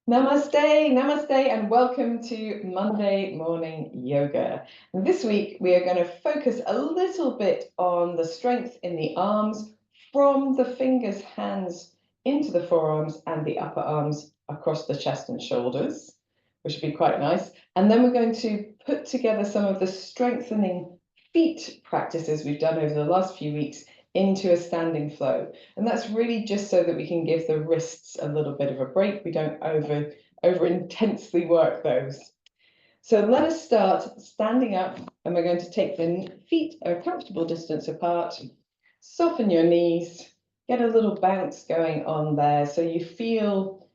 Namaste, namaste, and welcome to Monday Morning Yoga. And this week we are going to focus a little bit on the strength in the arms from the fingers, hands into the forearms and the upper arms across the chest and shoulders, which would be quite nice. And then we're going to put together some of the strengthening feet practices we've done over the last few weeks into a standing flow. And that's really just so that we can give the wrists a little bit of a break. We don't over intensely work those. So let us start standing up, and we're going to take the feet a comfortable distance apart, soften your knees, get a little bounce going on there so you feel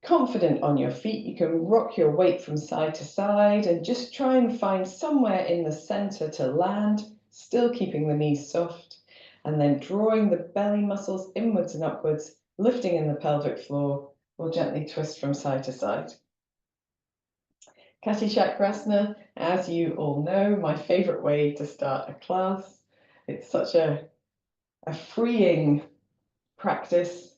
confident on your feet. You can rock your weight from side to side and just try and find somewhere in the center to land, still keeping the knees soft. And then drawing the belly muscles inwards and upwards, lifting in the pelvic floor. We'll gently twist from side to side. Kati Chakrasana, as you all know, my favorite way to start a class. It's such a freeing practice.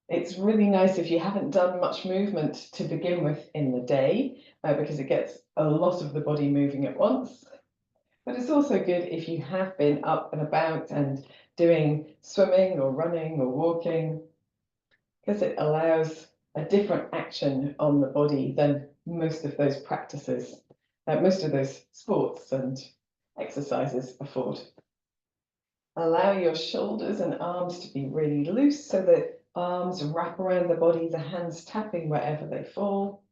It's really nice if you haven't done much movement to begin with in the day, because it gets a lot of the body moving at once. But it's also good if you have been up and about and doing swimming or running or walking, because it allows a different action on the body than most of those practices, most of those sports and exercises afford. Allow your shoulders and arms to be really loose so that arms wrap around the body, the hands tapping wherever they fall.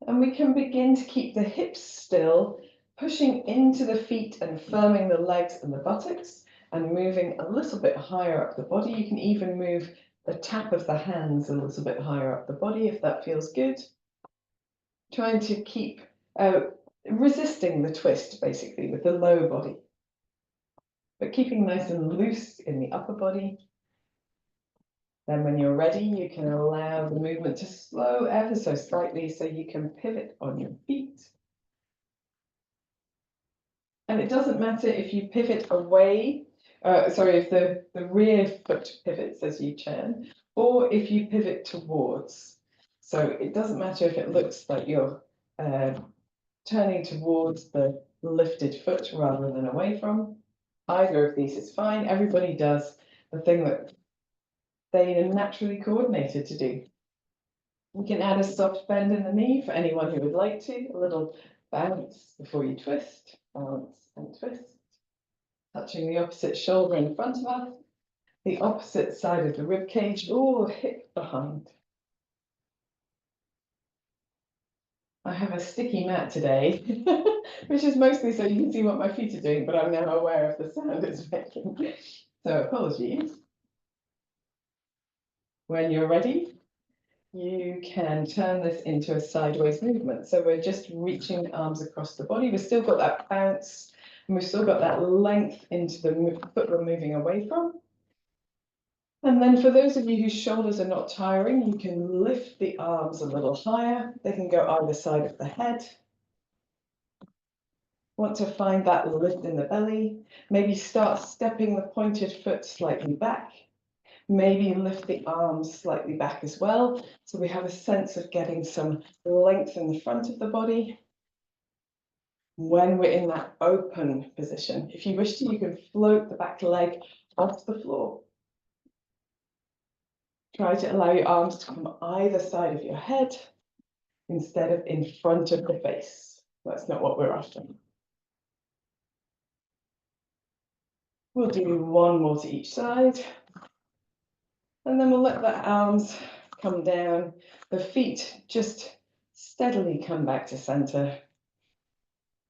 And we can begin to keep the hips still, pushing into the feet and firming the legs and the buttocks and moving a little bit higher up the body. You can even move the tap of the hands a little bit higher up the body if that feels good. Trying to keep resisting the twist basically with the low body, but keeping nice and loose in the upper body. Then when you're ready, you can allow the movement to slow ever so slightly so you can pivot on your feet. And it doesn't matter if you pivot away, if the rear foot pivots as you turn, or if you pivot towards. So it doesn't matter if it looks like you're turning towards the lifted foot rather than away from. Either of these is fine. Everybody does the thing that they are naturally coordinated to do. We can add a soft bend in the knee for anyone who would like to, a little bounce before you twist, bounce and twist. Touching the opposite shoulder in front of us, the opposite side of the rib cage, or hip behind. I have a sticky mat today, which is mostly so you can see what my feet are doing, but I'm now aware of the sound it's making. So apologies. When you're ready, you can turn this into a sideways movement. So we're just reaching the arms across the body. We've still got that bounce, and we've still got that length into the foot we're moving away from. And then for those of you whose shoulders are not tiring, you can lift the arms a little higher. They can go either side of the head. Want to find that lift in the belly. Maybe start stepping the pointed foot slightly back. Maybe lift the arms slightly back as well. So we have a sense of getting some length in the front of the body. When we're in that open position, if you wish to, you can float the back leg off the floor. Try to allow your arms to come either side of your head instead of in front of the face. That's not what we're after. We'll do one more to each side. And then we'll let the arms come down, the feet just steadily come back to center.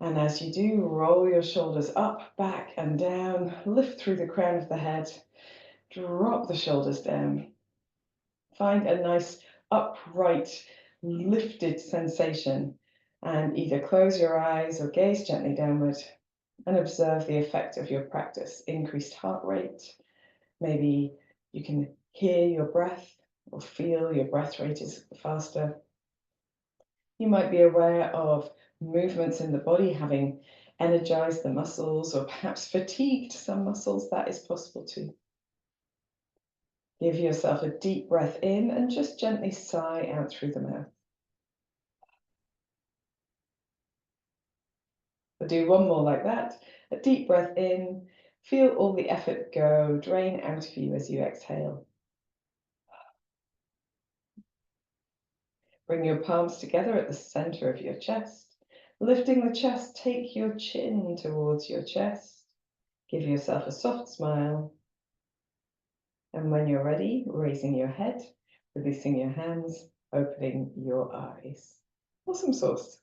And as you do, roll your shoulders up, back and down, lift through the crown of the head, drop the shoulders down. Find a nice upright, lifted sensation, and either close your eyes or gaze gently downward and observe the effect of your practice. Increased heart rate, maybe you can hear your breath or feel your breath rate is faster. You might be aware of movements in the body having energized the muscles or perhaps fatigued some muscles. That is possible too. Give yourself a deep breath in and just gently sigh out through the mouth. We'll do one more like that. A deep breath in, feel all the effort go, drain out of you as you exhale. Bring your palms together at the center of your chest. Lifting the chest, take your chin towards your chest. Give yourself a soft smile. And when you're ready, raising your head, releasing your hands, opening your eyes. Awesome sauce.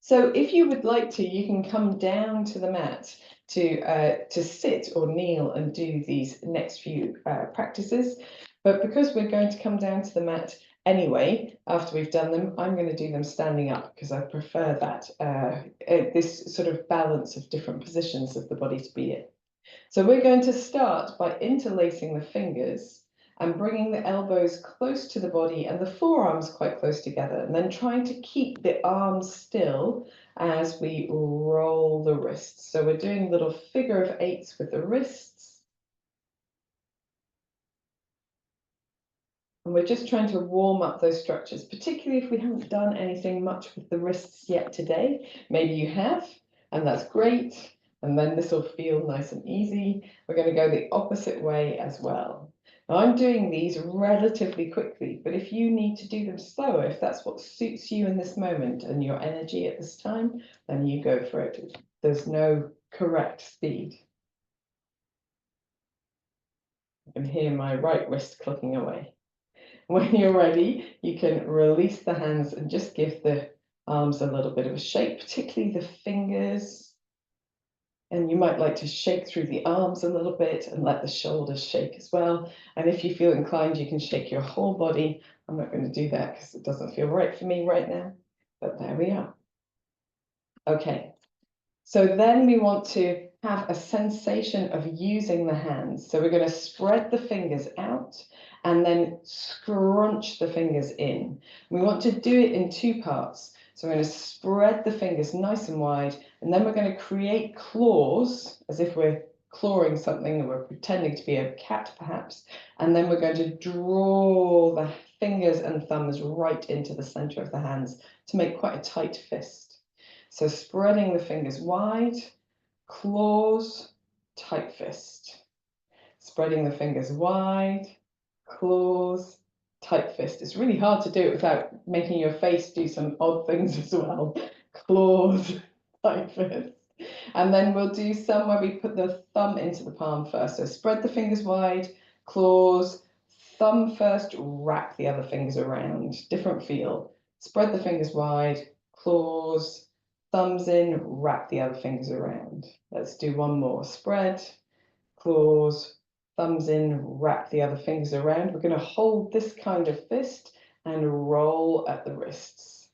So if you would like to, you can come down to the mat to sit or kneel and do these next few practices. But because we're going to come down to the mat anyway, after we've done them, I'm going to do them standing up because I prefer that, this sort of balance of different positions of the body to be in. So we're going to start by interlacing the fingers and bringing the elbows close to the body and the forearms quite close together, and then trying to keep the arms still as we roll the wrists. So we're doing little figure of eights with the wrists. And we're just trying to warm up those structures, particularly if we haven't done anything much with the wrists yet today. Maybe you have, and that's great. And then this will feel nice and easy. We're going to go the opposite way as well. Now I'm doing these relatively quickly, but if you need to do them slower, if that's what suits you in this moment and your energy at this time, then you go for it. There's no correct speed. I can hear my right wrist clicking away. When you're ready, you can release the hands and just give the arms a little bit of a shake, particularly the fingers. And you might like to shake through the arms a little bit and let the shoulders shake as well. And if you feel inclined, you can shake your whole body. I'm not going to do that because it doesn't feel right for me right now, but there we are. Okay, so then we want to have a sensation of using the hands. So we're going to spread the fingers out and then scrunch the fingers in. We want to do it in two parts. So we're going to spread the fingers nice and wide, and then we're going to create claws as if we're clawing something and we're pretending to be a cat perhaps. And then we're going to draw the fingers and thumbs right into the center of the hands to make quite a tight fist. So spreading the fingers wide, claws, tight fist. Spreading the fingers wide, claws, tight fist. It's really hard to do it without making your face do some odd things as well. Claws, tight fist. And then we'll do some where we put the thumb into the palm first. So spread the fingers wide, claws, thumb first, wrap the other fingers around. Different feel. Spread the fingers wide, claws, thumbs in, wrap the other fingers around. Let's do one more. Spread, claws, thumbs in, wrap the other fingers around. We're going to hold this kind of fist and roll at the wrists.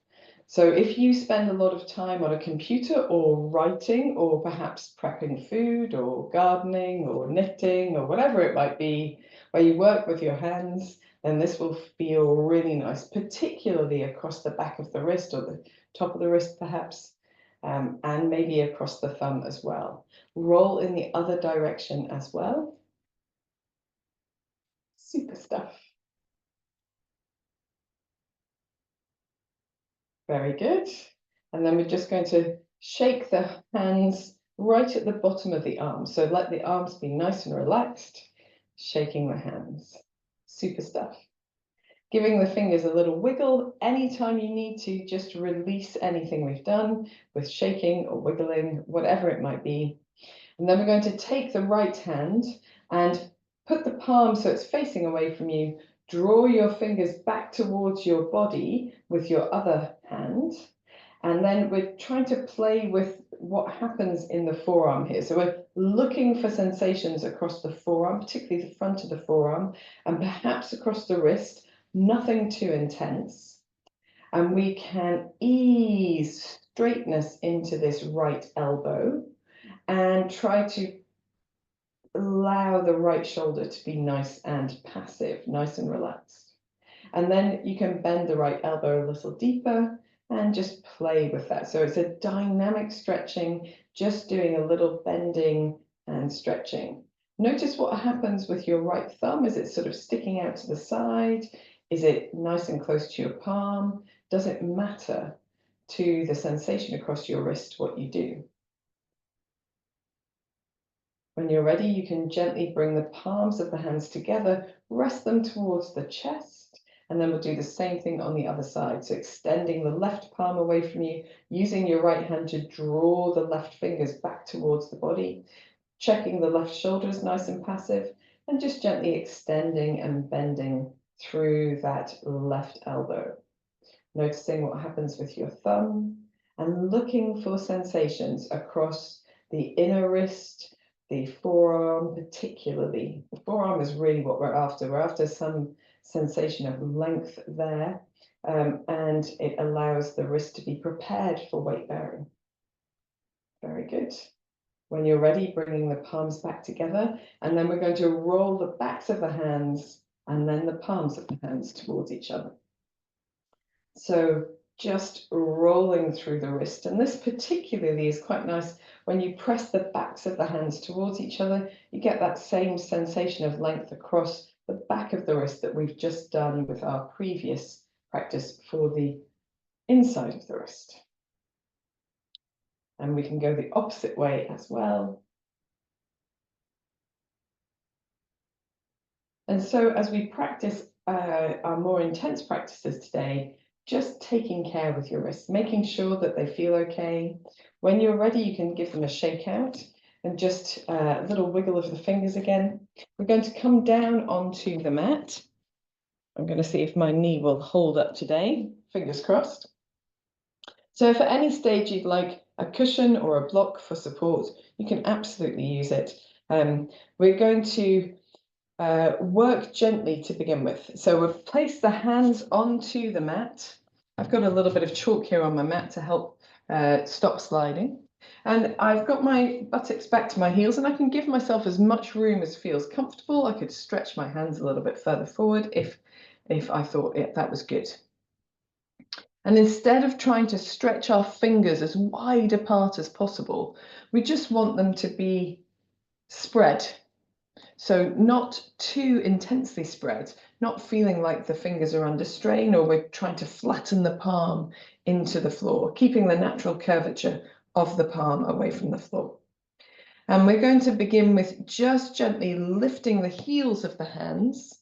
So if you spend a lot of time on a computer or writing or perhaps prepping food or gardening or knitting or whatever it might be, where you work with your hands, then this will feel really nice, particularly across the back of the wrist or the top of the wrist perhaps, and maybe across the thumb as well. Roll in the other direction as well. Super stuff. Very good. And then we're just going to shake the hands right at the bottom of the arms. So let the arms be nice and relaxed, shaking the hands. Super stuff. Giving the fingers a little wiggle anytime you need to, just release anything we've done with shaking or wiggling, whatever it might be. And then we're going to take the right hand and put the palm so it's facing away from you. Draw your fingers back towards your body with your other hand. And then we're trying to play with what happens in the forearm here. So we're looking for sensations across the forearm, particularly the front of the forearm, and perhaps across the wrist, nothing too intense. And we can ease straightness into this right elbow and try to allow the right shoulder to be nice and passive, nice and relaxed. And then you can bend the right elbow a little deeper and just play with that. So it's a dynamic stretching, just doing a little bending and stretching. Notice what happens with your right thumb. Is it sort of sticking out to the side? Is it nice and close to your palm? Does it matter to the sensation across your wrist what you do? When you're ready, you can gently bring the palms of the hands together, rest them towards the chest, and then we'll do the same thing on the other side. So extending the left palm away from you, using your right hand to draw the left fingers back towards the body, checking the left shoulder is nice and passive, and just gently extending and bending through that left elbow. Noticing what happens with your thumb and looking for sensations across the inner wrist, the forearm particularly. The forearm is really what we're after. We're after some sensation of length there, and it allows the wrist to be prepared for weight bearing. Very good. When you're ready, bringing the palms back together, and then we're going to roll the backs of the hands and then the palms of the hands towards each other. So just rolling through the wrist. And this particularly is quite nice. When you press the backs of the hands towards each other, you get that same sensation of length across the back of the wrist that we've just done with our previous practice for the inside of the wrist. And we can go the opposite way as well. And so as we practice our more intense practices today, just taking care with your wrists, making sure that they feel okay. When you're ready, you can give them a shake out and just a little wiggle of the fingers again. We're going to come down onto the mat. I'm going to see if my knee will hold up today, fingers crossed. So if at any stage you'd like a cushion or a block for support, you can absolutely use it. We're going to work gently to begin with. So we've placed the hands onto the mat. I've got a little bit of chalk here on my mat to help stop sliding. And I've got my buttocks back to my heels, and I can give myself as much room as feels comfortable. I could stretch my hands a little bit further forward if I thought that was good. And instead of trying to stretch our fingers as wide apart as possible, we just want them to be spread. So not too intensely spread, not feeling like the fingers are under strain or we're trying to flatten the palm into the floor, keeping the natural curvature of the palm away from the floor. And we're going to begin with just gently lifting the heels of the hands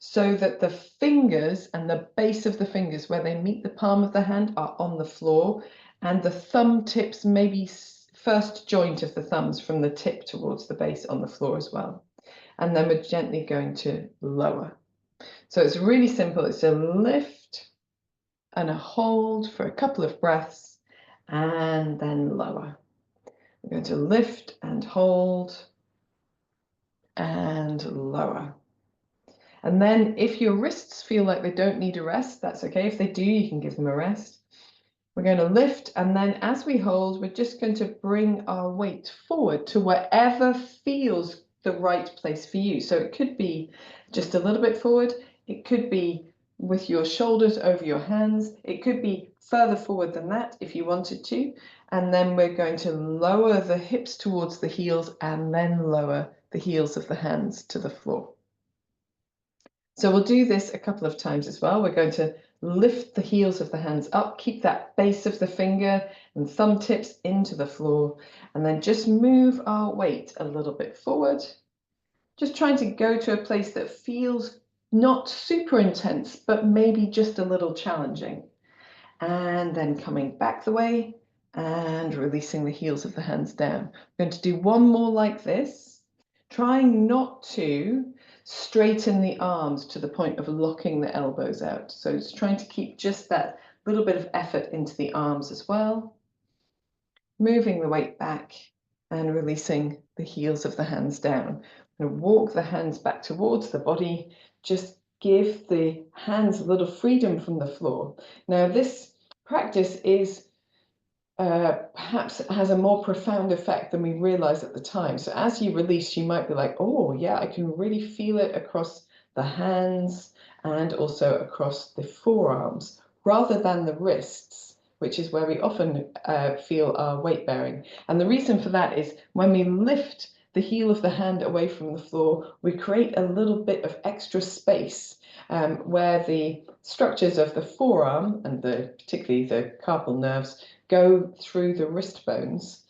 so that the fingers and the base of the fingers where they meet the palm of the hand are on the floor, and the thumb tips, maybe first joint of the thumbs from the tip towards the base on the floor as well. And then we're gently going to lower. So it's really simple. It's a lift and a hold for a couple of breaths and then lower. We're going to lift and hold and lower. And then if your wrists feel like they don't need a rest, that's okay. If they do, you can give them a rest. We're going to lift, and then as we hold, we're just going to bring our weight forward to wherever feels the right place for you. So it could be just a little bit forward. It could be with your shoulders over your hands. It could be further forward than that if you wanted to. And then we're going to lower the hips towards the heels and then lower the heels of the hands to the floor. So we'll do this a couple of times as well. We're going to lift the heels of the hands up, keep that base of the finger and thumb tips into the floor, and then just move our weight a little bit forward. Just trying to go to a place that feels not super intense, but maybe just a little challenging. And then coming back the way and releasing the heels of the hands down. We're going to do one more like this, trying not to straighten the arms to the point of locking the elbows out. So it's trying to keep just that little bit of effort into the arms as well. Moving the weight back and releasing the heels of the hands down. I'm going to walk the hands back towards the body. Just give the hands a little freedom from the floor. Now this practice is perhaps has a more profound effect than we realize at the time. So as you release, you might be like, oh yeah, I can really feel it across the hands and also across the forearms, rather than the wrists, which is where we often feel our weight bearing. And the reason for that is when we lift the heel of the hand away from the floor, we create a little bit of extra space where the structures of the forearm and particularly the carpal nerves go through the wrist bones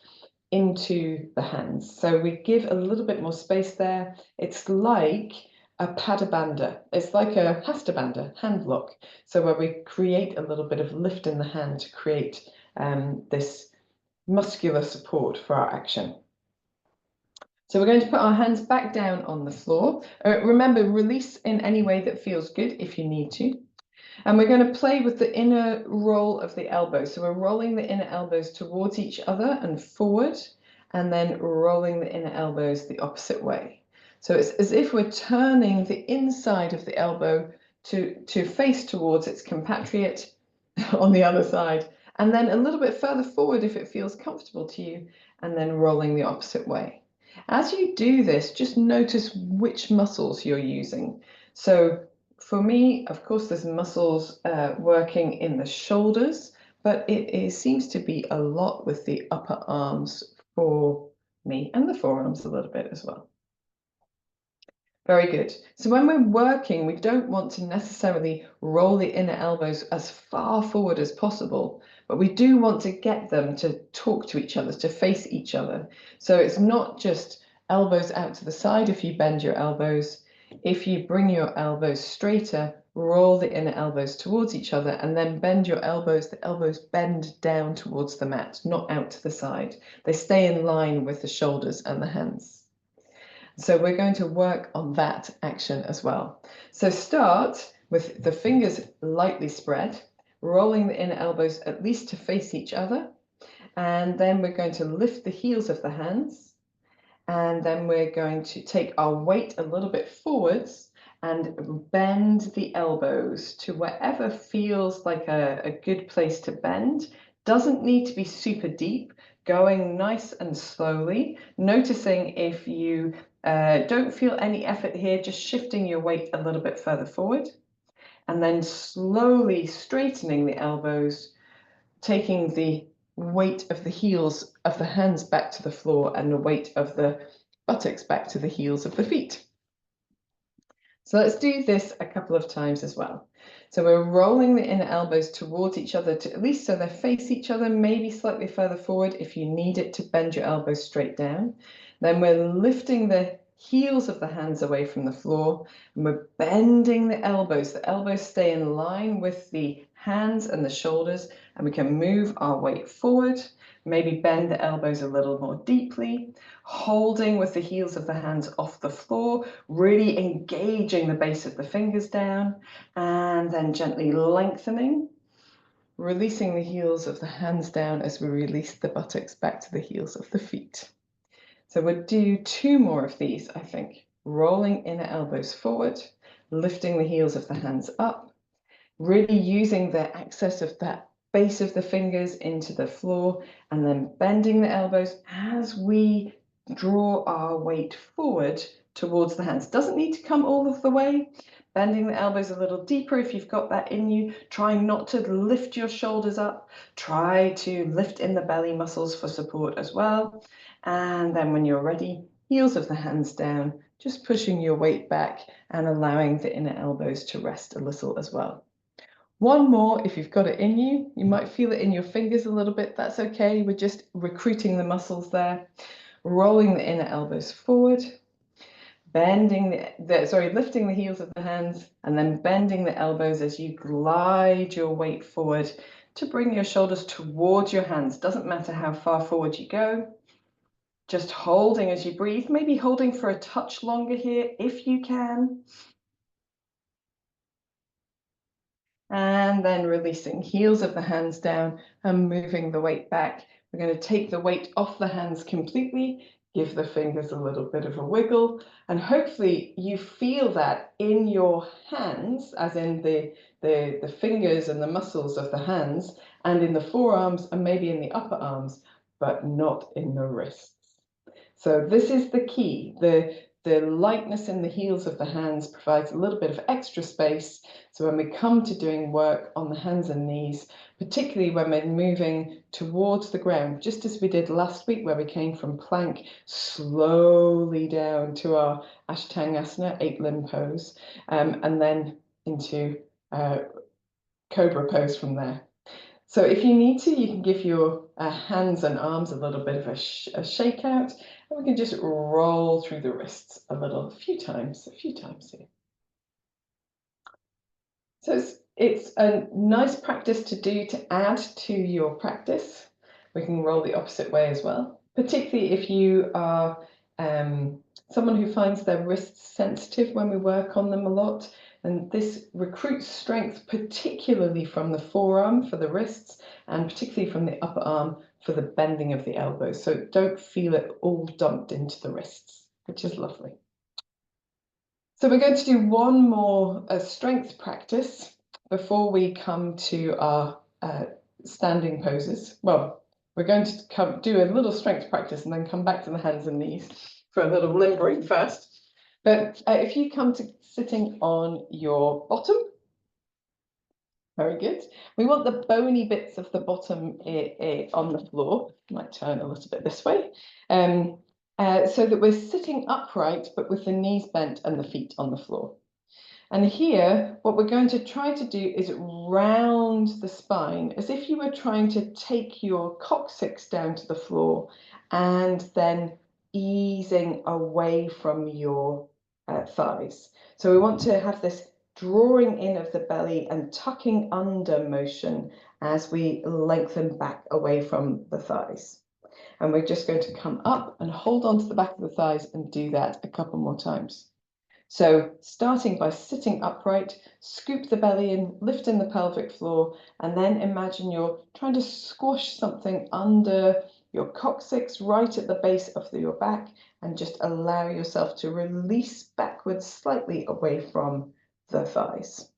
into the hands. So we give a little bit more space there. It's like a padabanda. It's like a hastabanda, hand lock. So where we create a little bit of lift in the hand to create this muscular support for our action. So we're going to put our hands back down on the floor. Remember, release in any way that feels good if you need to. And we're going to play with the inner roll of the elbows. So we're rolling the inner elbows towards each other and forward, and then rolling the inner elbows the opposite way. So it's as if we're turning the inside of the elbow to face towards its compatriot on the other side, and then a little bit further forward if it feels comfortable to you, and then rolling the opposite way. As you do this, just notice which muscles you're using. So for me, of course, there's muscles working in the shoulders, but it seems to be a lot with the upper arms for me, and the forearms a little bit as well. Very good. So when we're working, we don't want to necessarily roll the inner elbows as far forward as possible, but we do want to get them to talk to each other, to face each other. So it's not just elbows out to the side if you bend your elbows. If you bring your elbows straighter, roll the inner elbows towards each other, and then bend your elbows. The elbows bend down towards the mat, not out to the side. They stay in line with the shoulders and the hands. So we're going to work on that action as well. So start with the fingers lightly spread, rolling the inner elbows at least to face each other. And then we're going to lift the heels of the hands. And then we're going to take our weight a little bit forwards and bend the elbows to wherever feels like a good place to bend. Doesn't need to be super deep, going nice and slowly, noticing if you don't feel any effort here, just shifting your weight a little bit further forward, and then slowly straightening the elbows, taking the weight of the heels of the hands back to the floor and the weight of the buttocks back to the heels of the feet. So let's do this a couple of times as well. So we're rolling the inner elbows towards each other, to at least so they face each other, maybe slightly further forward if you need it to bend your elbows straight down. Then we're lifting the heels of the hands away from the floor, and we're bending the elbows. The elbows stay in line with the hands and the shoulders, and we can move our weight forward, maybe bend the elbows a little more deeply, holding with the heels of the hands off the floor, really engaging the base of the fingers down, and then gently lengthening, releasing the heels of the hands down as we release the buttocks back to the heels of the feet. So we'll do 2 more of these, I think. Rolling inner elbows forward, lifting the heels of the hands up, really using the access of that base of the fingers into the floor, and then bending the elbows as we draw our weight forward towards the hands. Doesn't need to come all of the way. Bending the elbows a little deeper if you've got that in you. Trying not to lift your shoulders up. Try to lift in the belly muscles for support as well. And then when you're ready, heels of the hands down, just pushing your weight back and allowing the inner elbows to rest a little as well. 1 more if you've got it in you. You might feel it in your fingers a little bit. That's okay. We're just recruiting the muscles there. Rolling the inner elbows forward, bending lifting the heels of the hands, and then bending the elbows as you glide your weight forward to bring your shoulders towards your hands. Doesn't matter how far forward you go. Just holding as you breathe, maybe holding for a touch longer here if you can. And then releasing heels of the hands down and moving the weight back. We're going to take the weight off the hands completely, give the fingers a little bit of a wiggle, and hopefully you feel that in your hands, as in the fingers and the muscles of the hands, and in the forearms and maybe in the upper arms, but not in the wrists. So this is the key. The the lightness in the heels of the hands provides a little bit of extra space. So when we come to doing work on the hands and knees, particularly when we're moving towards the ground, just as we did last week, where we came from plank slowly down to our Ashtangasana, 8-limb pose, and then into cobra pose from there. So if you need to, you can give your hands and arms a little bit of a shake out, and we can just roll through the wrists a few times here. So it's a nice practice to do to add to your practice. We can roll the opposite way as well, particularly if you are someone who finds their wrists sensitive when we work on them a lot. And this recruits strength, particularly from the forearm for the wrists, and particularly from the upper arm for the bending of the elbows. So don't feel it all dumped into the wrists, which is lovely. So we're going to do one more strength practice before we come to our standing poses. Well, we're going to do a little strength practice and then come back to the hands and knees for a little limbering first. But if you come to sitting on your bottom, very good. We want the bony bits of the bottom on the floor. I might turn a little bit this way. So that we're sitting upright, but with the knees bent and the feet on the floor. And here, what we're going to try to do is round the spine, as if you were trying to take your coccyx down to the floor and then easing away from your thighs. So we want to have this drawing in of the belly and tucking under motion as we lengthen back away from the thighs. And we're just going to come up and hold on to the back of the thighs and do that a couple more times. So starting by sitting upright, scoop the belly in, lift in the pelvic floor, and then imagine you're trying to squash something under your coccyx right at the base of your back, and just allow yourself to release backwards slightly away from the thighs.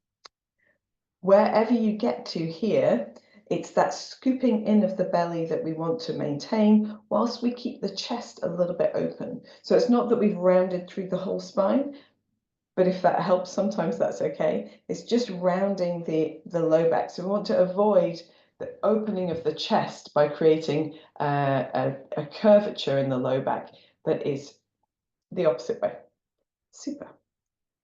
Wherever you get to here, it's that scooping in of the belly that we want to maintain whilst we keep the chest a little bit open. So it's not that we've rounded through the whole spine, but if that helps, sometimes that's okay. It's just rounding the low back. So we want to avoid the opening of the chest by creating a curvature in the low back that is the opposite way. Super.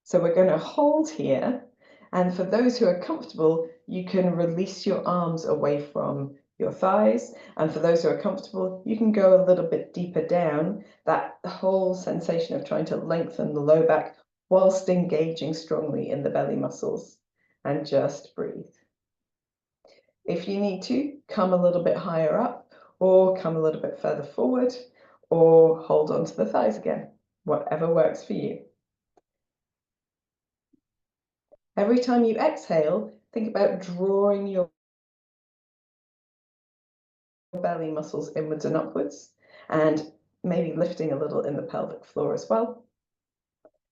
So we're going to hold here. And for those who are comfortable, you can release your arms away from your thighs. And for those who are comfortable, you can go a little bit deeper down. That whole sensation of trying to lengthen the low back whilst engaging strongly in the belly muscles, and just breathe. If you need to, come a little bit higher up, or come a little bit further forward, or hold on to the thighs again, whatever works for you. Every time you exhale, think about drawing your belly muscles inwards and upwards, and maybe lifting a little in the pelvic floor as well.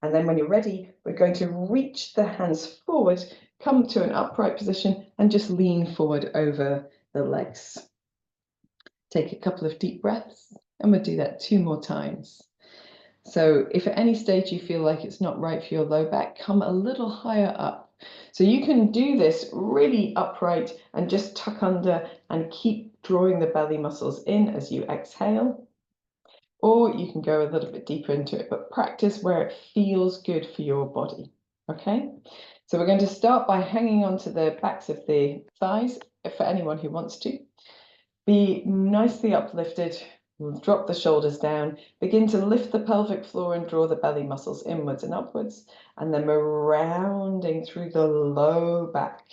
And then when you're ready, we're going to reach the hands forward, come to an upright position, and just lean forward over the legs. Take a couple of deep breaths, and we'll do that 2 more times. So if at any stage you feel like it's not right for your low back, come a little higher up. So you can do this really upright and just tuck under and keep drawing the belly muscles in as you exhale. Or you can go a little bit deeper into it, but practice where it feels good for your body, okay? So we're going to start by hanging onto the backs of the thighs, for anyone who wants to. Be nicely uplifted, drop the shoulders down, begin to lift the pelvic floor and draw the belly muscles inwards and upwards, and then we're rounding through the low back,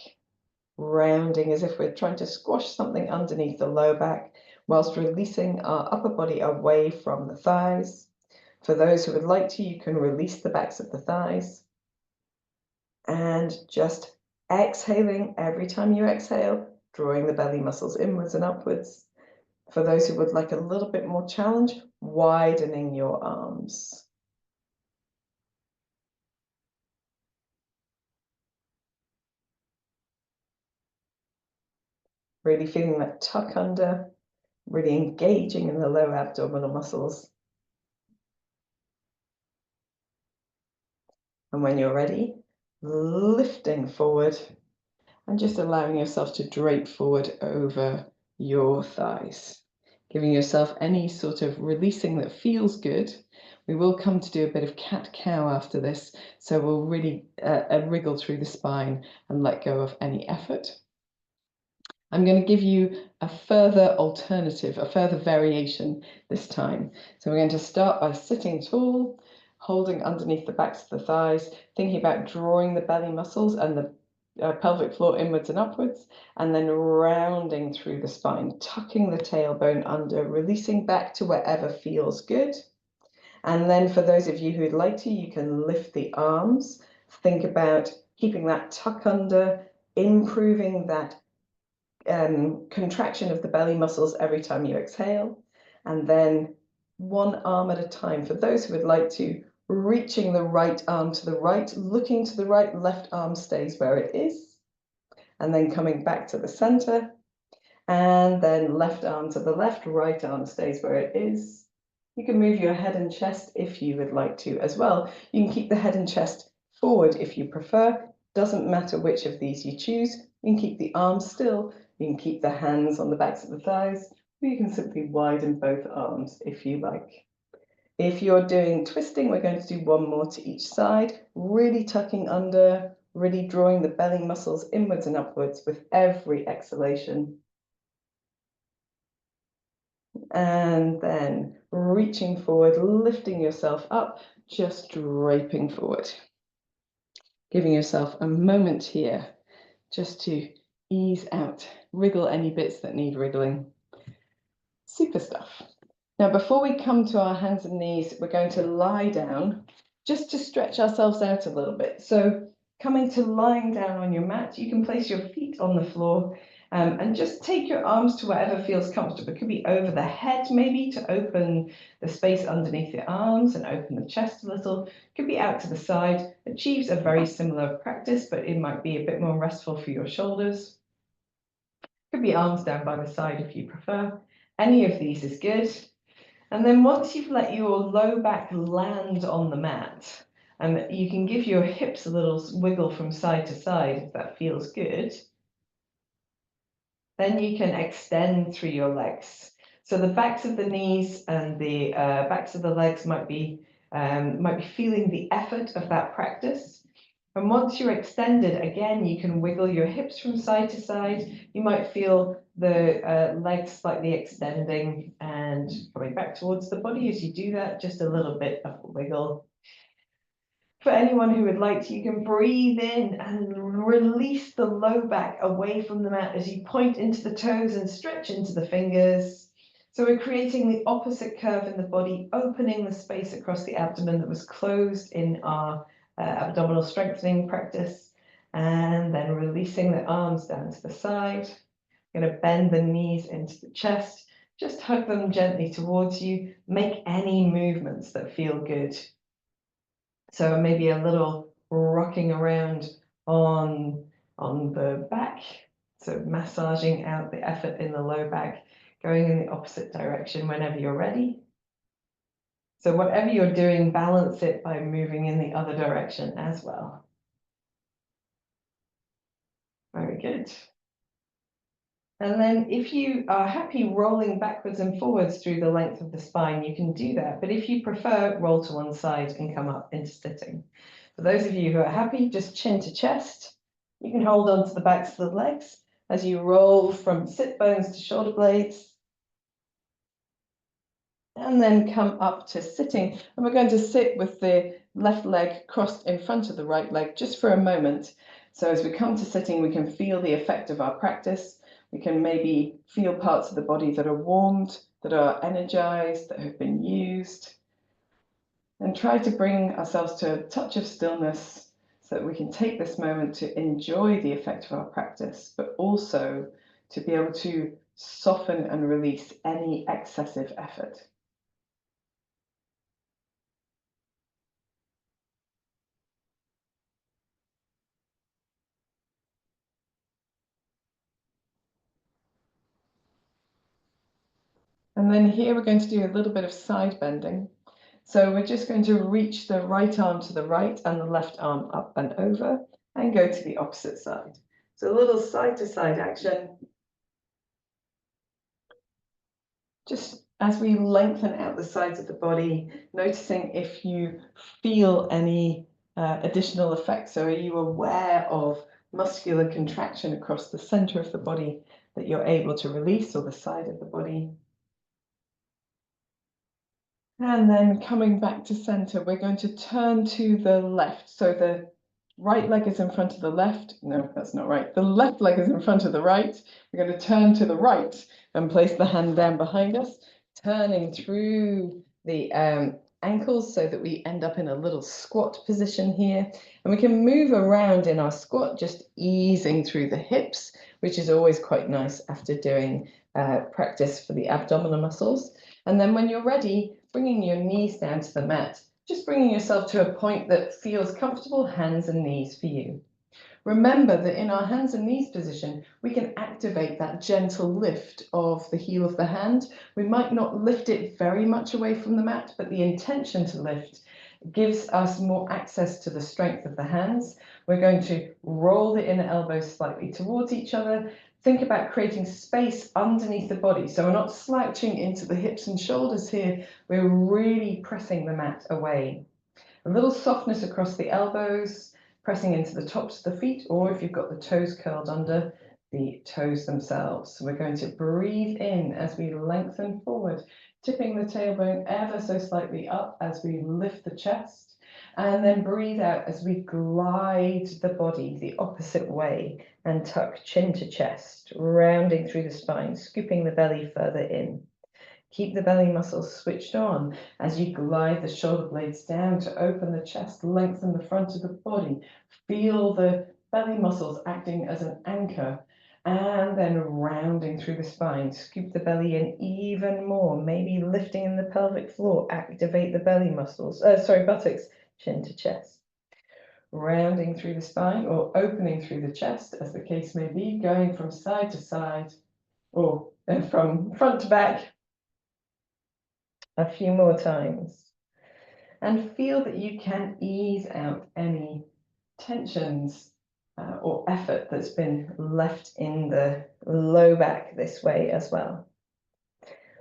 rounding as if we're trying to squash something underneath the low back, whilst releasing our upper body away from the thighs. For those who would like to, you can release the backs of the thighs. And just exhaling every time you exhale, drawing the belly muscles inwards and upwards. For those who would like a little bit more challenge, widening your arms. Really feeling that tuck under, really engaging in the lower abdominal muscles. And when you're ready, lifting forward and just allowing yourself to drape forward over your thighs, giving yourself any sort of releasing that feels good. We will come to do a bit of cat-cow after this, so we'll really wriggle through the spine and let go of any effort. I'm going to give you a further alternative, a further variation this time. So we're going to start by sitting tall, holding underneath the backs of the thighs, thinking about drawing the belly muscles and the pelvic floor inwards and upwards, and then rounding through the spine, tucking the tailbone under, releasing back to wherever feels good. And then for those of you who'd like to, you can lift the arms. Think about keeping that tuck under, improving that contraction of the belly muscles every time you exhale. And then one arm at a time. For those who would like to, reaching the right arm to the right, looking to the right, left arm stays where it is. And then coming back to the center. And then left arm to the left, right arm stays where it is. You can move your head and chest if you would like to as well. You can keep the head and chest forward if you prefer. Doesn't matter which of these you choose. You can keep the arms still. You can keep the hands on the backs of the thighs, or you can simply widen both arms if you like. If you're doing twisting, we're going to do one more to each side, really tucking under, really drawing the belly muscles inwards and upwards with every exhalation. And then reaching forward, lifting yourself up, just draping forward. Giving yourself a moment here just to ease out, wriggle any bits that need wriggling. Super stuff. Now, before we come to our hands and knees, we're going to lie down just to stretch ourselves out a little bit. So coming to lying down on your mat, you can place your feet on the floor and just take your arms to wherever feels comfortable. It could be over the head, maybe, to open the space underneath the arms and open the chest a little. It could be out to the side. Achieves a very similar practice, but it might be a bit more restful for your shoulders. Could be arms down by the side if you prefer. Any of these is good. And then once you've let your low back land on the mat, and you can give your hips a little wiggle from side to side if that feels good, then you can extend through your legs. So the backs of the knees and the backs of the legs might be feeling the effort of that practice. And once you're extended, again, you can wiggle your hips from side to side. You might feel the legs slightly extending and coming back towards the body as you do that, just a little bit of a wiggle. For anyone who would like to, you can breathe in and release the low back away from the mat as you point into the toes and stretch into the fingers. So we're creating the opposite curve in the body, opening the space across the abdomen that was closed in our abdominal strengthening practice, and then releasing the arms down to the side. Going to bend the knees into the chest, just hug them gently towards you. Make any movements that feel good. So maybe a little rocking around on the back, so massaging out the effort in the low back, going in the opposite direction whenever you're ready. So whatever you're doing, balance it by moving in the other direction as well. Very good. And then if you are happy rolling backwards and forwards through the length of the spine, you can do that. But if you prefer, roll to one side and come up into sitting. For those of you who are happy, just chin to chest. You can hold on to the backs of the legs as you roll from sit bones to shoulder blades. And then come up to sitting. And we're going to sit with the left leg crossed in front of the right leg just for a moment. So as we come to sitting, we can feel the effect of our practice. We can maybe feel parts of the body that are warmed, that are energized, that have been used. And try to bring ourselves to a touch of stillness so that we can take this moment to enjoy the effect of our practice, but also to be able to soften and release any excessive effort. And then here we're going to do a little bit of side bending. So we're just going to reach the right arm to the right and the left arm up and over and go to the opposite side. So a little side to side action. Just as we lengthen out the sides of the body, noticing if you feel any additional effects. So are you aware of muscular contraction across the center of the body that you're able to release, or the side of the body? And then coming back to center, we're going to turn to the left. So the right leg is in front of the left. No, that's not right. The left leg is in front of the right. We're going to turn to the right and place the hand down behind us, turning through the ankles so that we end up in a little squat position here. And we can move around in our squat, just easing through the hips, which is always quite nice after doing practice for the abdominal muscles. And then when you're ready, bringing your knees down to the mat, just bringing yourself to a point that feels comfortable, hands and knees for you. Remember that in our hands and knees position, we can activate that gentle lift of the heel of the hand. We might not lift it very much away from the mat, but the intention to lift gives us more access to the strength of the hands. We're going to roll the inner elbows slightly towards each other. Think about creating space underneath the body. So we're not slouching into the hips and shoulders here. We're really pressing the mat away. A little softness across the elbows, pressing into the tops of the feet, or if you've got the toes curled under, the toes themselves. So we're going to breathe in as we lengthen forward, tipping the tailbone ever so slightly up as we lift the chest, and then breathe out as we glide the body the opposite way and tuck chin to chest, rounding through the spine, scooping the belly further in. Keep the belly muscles switched on as you glide the shoulder blades down to open the chest, lengthen the front of the body. Feel the belly muscles acting as an anchor, and then rounding through the spine. Scoop the belly in even more, maybe lifting in the pelvic floor. Activate the belly muscles, buttocks, chin to chest. Rounding through the spine or opening through the chest, as the case may be, going from side to side or from front to back. A few more times, and feel that you can ease out any tensions or effort that's been left in the low back this way as well.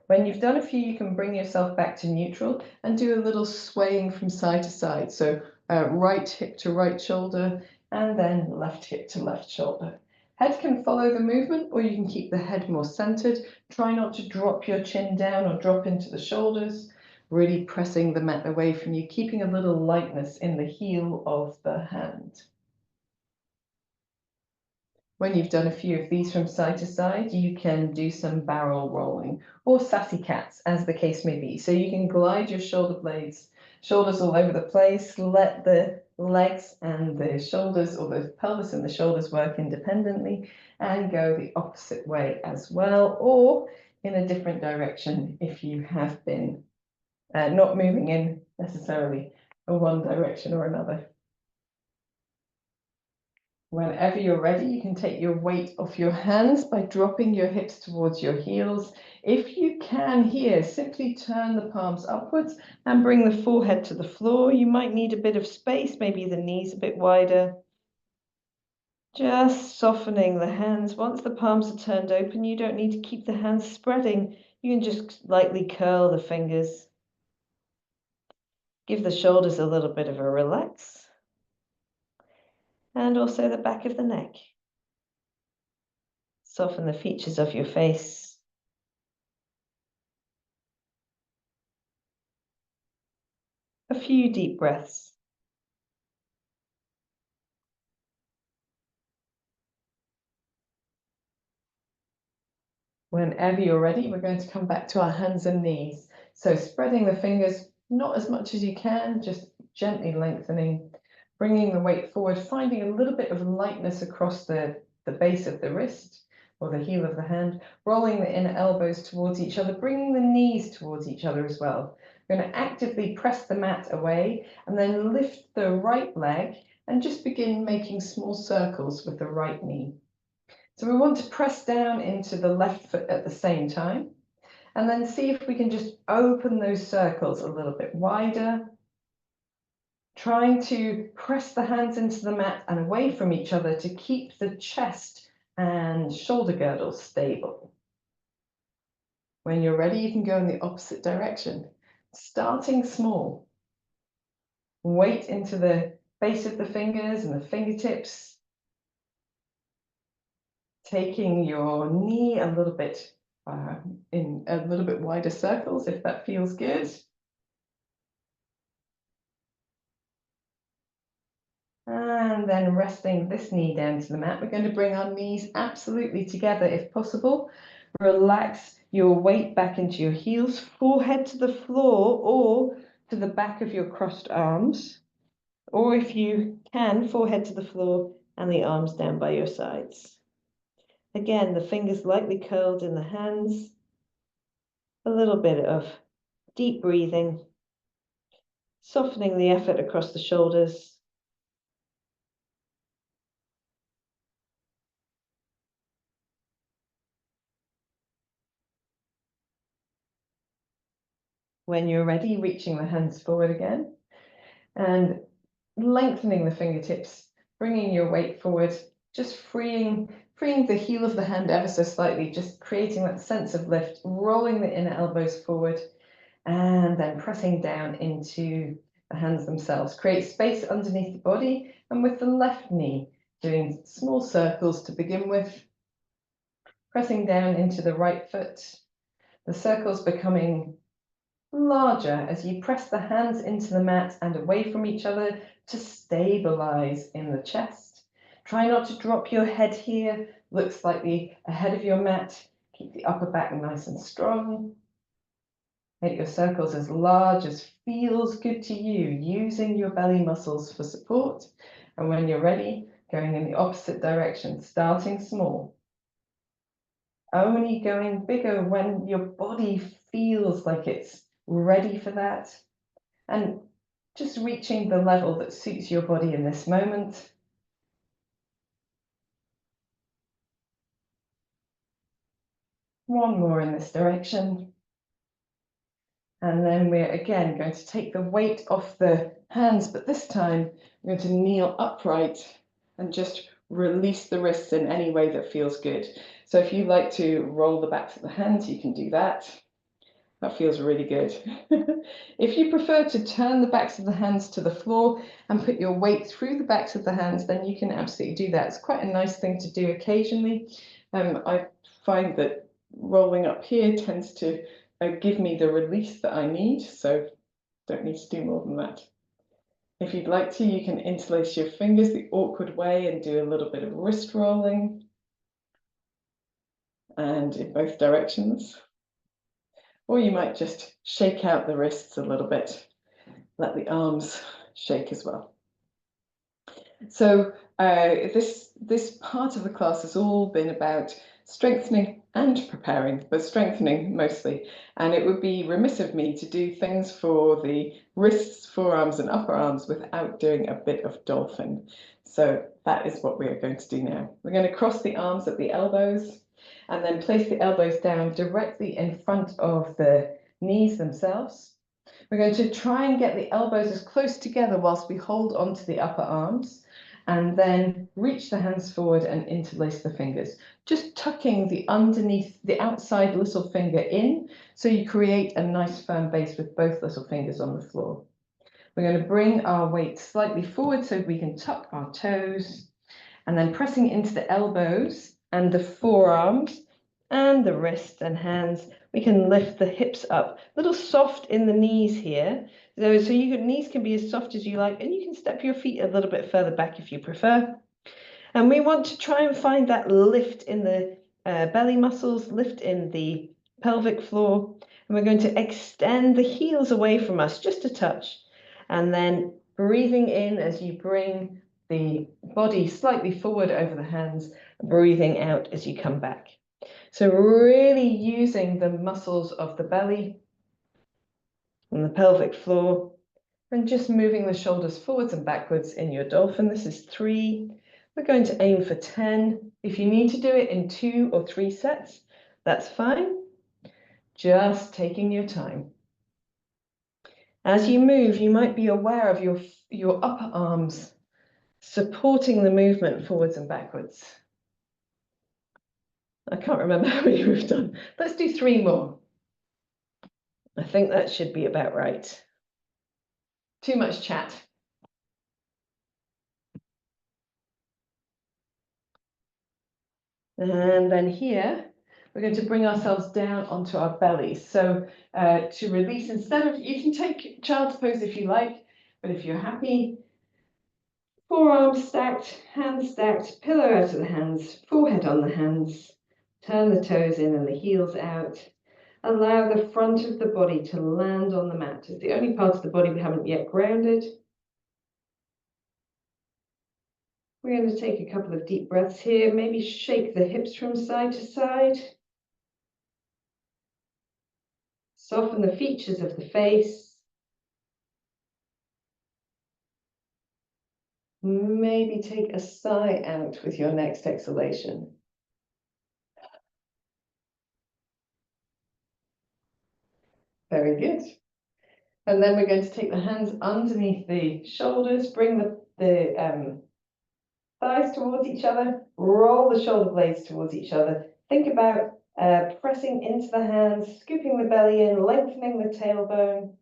When you've done a few, you can bring yourself back to neutral and do a little swaying from side to side. So right hip to right shoulder, and then left hip to left shoulder. Head can follow the movement, or you can keep the head more centered. Try not to drop your chin down or drop into the shoulders, really pressing the mat away from you, keeping a little lightness in the heel of the hand. When you've done a few of these from side to side, you can do some barrel rolling or sassy cats, as the case may be. So you can glide your shoulder blades, shoulders all over the place, let the legs and the shoulders, or the pelvis and the shoulders, work independently, and go the opposite way as well, or in a different direction if you have been not moving in necessarily a one direction or another. Whenever you're ready, you can take your weight off your hands by dropping your hips towards your heels. If you can here, simply turn the palms upwards and bring the forehead to the floor. You might need a bit of space, maybe the knees a bit wider. Just softening the hands. Once the palms are turned open, you don't need to keep the hands spreading. You can just lightly curl the fingers. Give the shoulders a little bit of a relax. And also the back of the neck. Soften the features of your face. A few deep breaths. Whenever you're ready, we're going to come back to our hands and knees. So spreading the fingers, not as much as you can, just gently lengthening, bringing the weight forward, finding a little bit of lightness across the base of the wrist or the heel of the hand, rolling the inner elbows towards each other, bringing the knees towards each other as well. We're going to actively press the mat away and then lift the right leg and just begin making small circles with the right knee. So we want to press down into the left foot at the same time. And then see if we can just open those circles a little bit wider, trying to press the hands into the mat and away from each other to keep the chest and shoulder girdles stable. When you're ready, you can go in the opposite direction, starting small. Weight into the base of the fingers and the fingertips, taking your knee a little bit in a little bit wider circles if that feels good. And then resting this knee down to the mat. We're going to bring our knees absolutely together if possible. Relax your weight back into your heels, forehead to the floor or to the back of your crossed arms. Or if you can, forehead to the floor and the arms down by your sides. Again, the fingers lightly curled in the hands. A little bit of deep breathing, softening the effort across the shoulders. When you're ready, reaching the hands forward again and lengthening the fingertips, bringing your weight forward, just freeing the heel of the hand ever so slightly, just creating that sense of lift, rolling the inner elbows forward, and then pressing down into the hands themselves. Create space underneath the body, and with the left knee, doing small circles to begin with, pressing down into the right foot, the circles becoming larger as you press the hands into the mat and away from each other to stabilize in the chest. Try not to drop your head here. Look slightly ahead of your mat. Keep the upper back nice and strong. Make your circles as large as feels good to you, using your belly muscles for support. And when you're ready, going in the opposite direction, starting small. Only going bigger when your body feels like it's ready for that. And just reaching the level that suits your body in this moment. One more in this direction. And then we're again going to take the weight off the hands, but this time we're going to kneel upright and just release the wrists in any way that feels good. So if you like to roll the backs of the hands, you can do that. That feels really good. If you prefer to turn the backs of the hands to the floor and put your weight through the backs of the hands, then you can absolutely do that. It's quite a nice thing to do occasionally. I find that rolling up here tends to give me the release that I need, so don't need to do more than that. If you'd like to, you can interlace your fingers the awkward way and do a little bit of wrist rolling, and in both directions. Or you might just shake out the wrists a little bit, let the arms shake as well. So this part of the class has all been about strengthening and preparing, but strengthening mostly. And it would be remiss of me to do things for the wrists, forearms, and upper arms without doing a bit of dolphin. So that is what we are going to do now. We're going to cross the arms at the elbows and then place the elbows down directly in front of the knees themselves. We're going to try and get the elbows as close together whilst we hold onto the upper arms, and then reach the hands forward and interlace the fingers, just tucking the underneath, the outside little finger in, so you create a nice firm base with both little fingers on the floor. We're going to bring our weight slightly forward so we can tuck our toes, and then pressing into the elbows and the forearms and the wrists and hands, we can lift the hips up, a little soft in the knees here. So your knees can be as soft as you like, and you can step your feet a little bit further back if you prefer. And we want to try and find that lift in the belly muscles, lift in the pelvic floor. And we're going to extend the heels away from us just a touch. And then breathing in as you bring the body slightly forward over the hands, breathing out as you come back. So really using the muscles of the belly and the pelvic floor, and just moving the shoulders forwards and backwards in your dolphin. This is 3. We're going to aim for 10. If you need to do it in 2 or 3 sets, that's fine. Just taking your time. As you move, you might be aware of your upper arms supporting the movement forwards and backwards. I can't remember how many we've done. Let's do 3 more. I think that should be about right. Too much chat. And then here, we're going to bring ourselves down onto our bellies. So to release, instead of, you can take child's pose if you like, but if you're happy, forearms stacked, hands stacked, pillow out of the hands, forehead on the hands, turn the toes in and the heels out. Allow the front of the body to land on the mat. It's the only part of the body we haven't yet grounded. We're going to take a couple of deep breaths here, maybe shake the hips from side to side. Soften the features of the face. Maybe take a sigh out with your next exhalation. Very good. And then we're going to take the hands underneath the shoulders, bring the thighs towards each other, roll the shoulder blades towards each other. Think about pressing into the hands, scooping the belly in, lengthening the tailbone.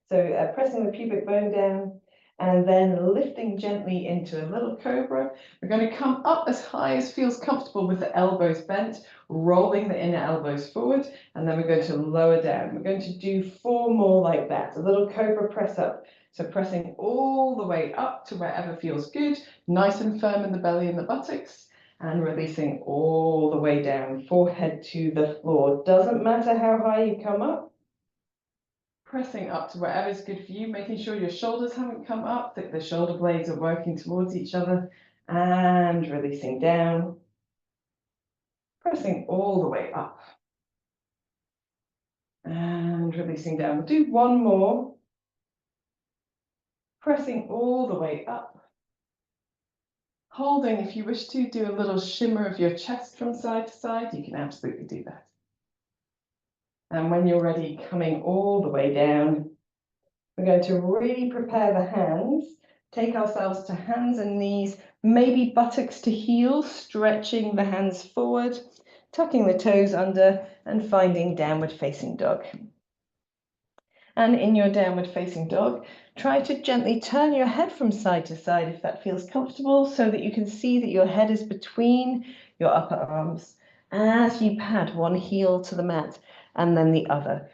So pressing the pubic bone down, and then lifting gently into a little cobra. We're going to come up as high as feels comfortable with the elbows bent, rolling the inner elbows forward, and then we're going to lower down. We're going to do 4 more like that, a little cobra press up. So pressing all the way up to wherever feels good, nice and firm in the belly and the buttocks, and releasing all the way down, forehead to the floor. Doesn't matter how high you come up. Pressing up to wherever is good for you, making sure your shoulders haven't come up, that the shoulder blades are working towards each other, and releasing down. Pressing all the way up. And releasing down. We'll do 1 more. Pressing all the way up. Holding, if you wish to, do a little shimmer of your chest from side to side. You can absolutely do that. And when you're ready, coming all the way down, we're going to really prepare the hands. Take ourselves to hands and knees, maybe buttocks to heels, stretching the hands forward, tucking the toes under, and finding downward facing dog. And in your downward facing dog, try to gently turn your head from side to side if that feels comfortable, so that you can see that your head is between your upper arms as you pad one heel to the mat and then the other.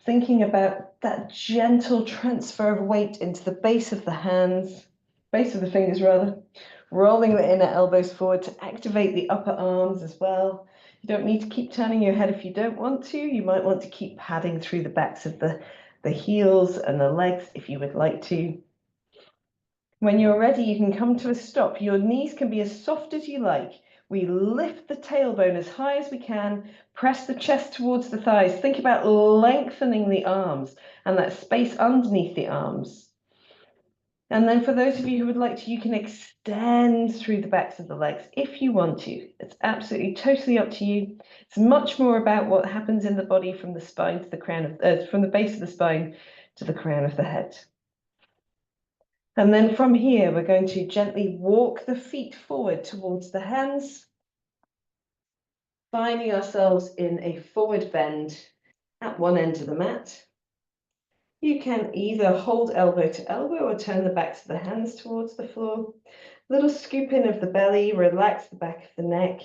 Thinking about that gentle transfer of weight into the base of the hands, base of the fingers rather, rolling the inner elbows forward to activate the upper arms as well. You don't need to keep turning your head if you don't want to. You might want to keep padding through the backs of the heels and the legs if you would like to. When you're ready, you can come to a stop. Your knees can be as soft as you like. We lift the tailbone as high as we can, press the chest towards the thighs. Think about lengthening the arms and that space underneath the arms. And then for those of you who would like to, you can extend through the backs of the legs if you want to. It's absolutely totally up to you. It's much more about what happens in the body from the spine to the crown of, from the base of the spine to the crown of the head. And then from here, we're going to gently walk the feet forward towards the hands, finding ourselves in a forward bend at one end of the mat. You can either hold elbow to elbow or turn the backs of the hands towards the floor. Little scoop in of the belly, relax the back of the neck.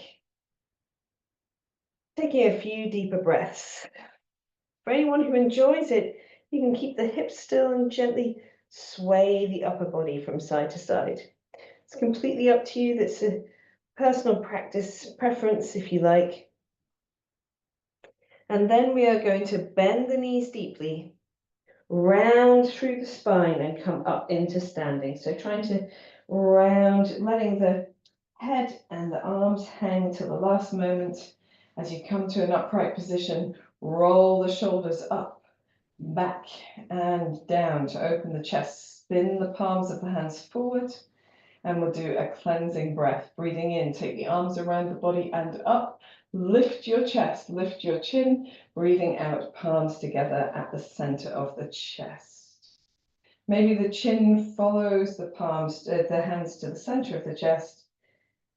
Taking a few deeper breaths. For anyone who enjoys it, you can keep the hips still and gently sway the upper body from side to side. It's completely up to you. That's a personal practice preference, if you like. And then we are going to bend the knees deeply, round through the spine and come up into standing. So trying to round, letting the head and the arms hang till the last moment. As you come to an upright position, roll the shoulders up, back and down to open the chest. Spin the palms of the hands forward. And we'll do a cleansing breath. Breathing in, take the arms around the body and up. Lift your chest, lift your chin. Breathing out, palms together at the center of the chest. Maybe the chin follows the palms, the hands to the center of the chest.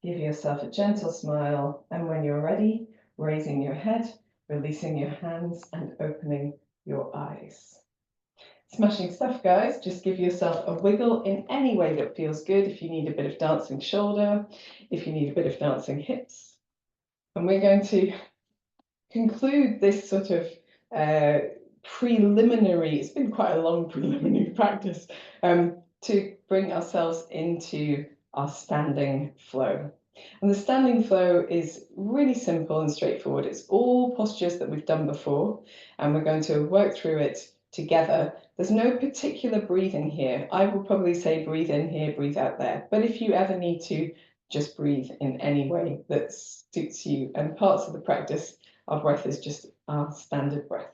Give yourself a gentle smile. And when you're ready, raising your head, releasing your hands and opening your eyes. Smashing stuff, guys. Just give yourself a wiggle in any way that feels good. If you need a bit of dancing shoulder, if you need a bit of dancing hips. And we're going to conclude this sort of preliminary, it's been quite a long preliminary practice, to bring ourselves into our standing flow. And the standing flow is really simple and straightforward. It's all postures that we've done before, and we're going to work through it together. There's no particular breathing here. I will probably say breathe in here, breathe out there. But if you ever need to, just breathe in any way that suits you. And parts of the practice, our breath is just our standard breath.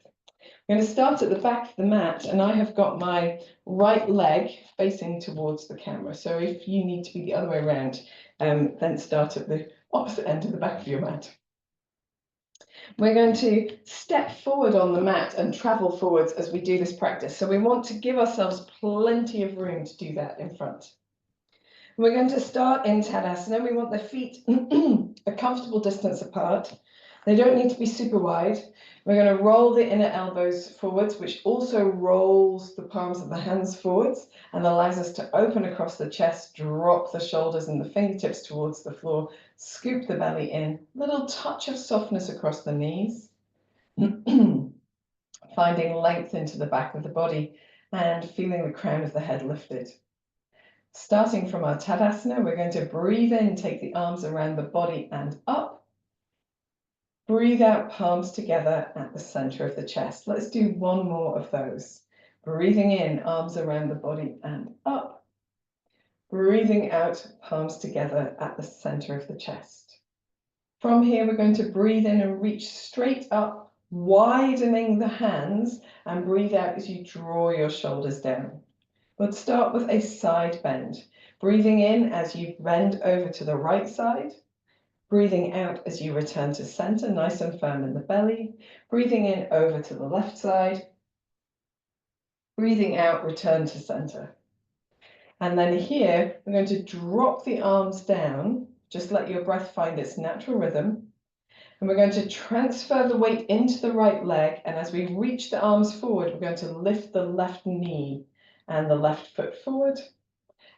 I'm going to start at the back of the mat, and I have got my right leg facing towards the camera. So if you need to be the other way around, then start at the opposite end of the back of your mat. We're going to step forward on the mat and travel forwards as we do this practice. So we want to give ourselves plenty of room to do that in front. We're going to start in Tadasana. We want the feet a comfortable distance apart. They don't need to be super wide. We're going to roll the inner elbows forwards, which also rolls the palms of the hands forwards and allows us to open across the chest, drop the shoulders and the fingertips towards the floor, scoop the belly in, little touch of softness across the knees, finding length into the back of the body and feeling the crown of the head lifted. Starting from our Tadasana, we're going to breathe in, take the arms around the body and up. Breathe out, palms together at the center of the chest. Let's do one more of those. Breathing in, arms around the body and up. Breathing out, palms together at the center of the chest. From here, we're going to breathe in and reach straight up, widening the hands, and breathe out as you draw your shoulders down. Let's start with a side bend. Breathing in as you bend over to the right side. Breathing out as you return to center, nice and firm in the belly. Breathing in over to the left side. Breathing out, return to center. And then here, we're going to drop the arms down. Just let your breath find its natural rhythm. And we're going to transfer the weight into the right leg. And as we reach the arms forward, we're going to lift the left knee and the left foot forward.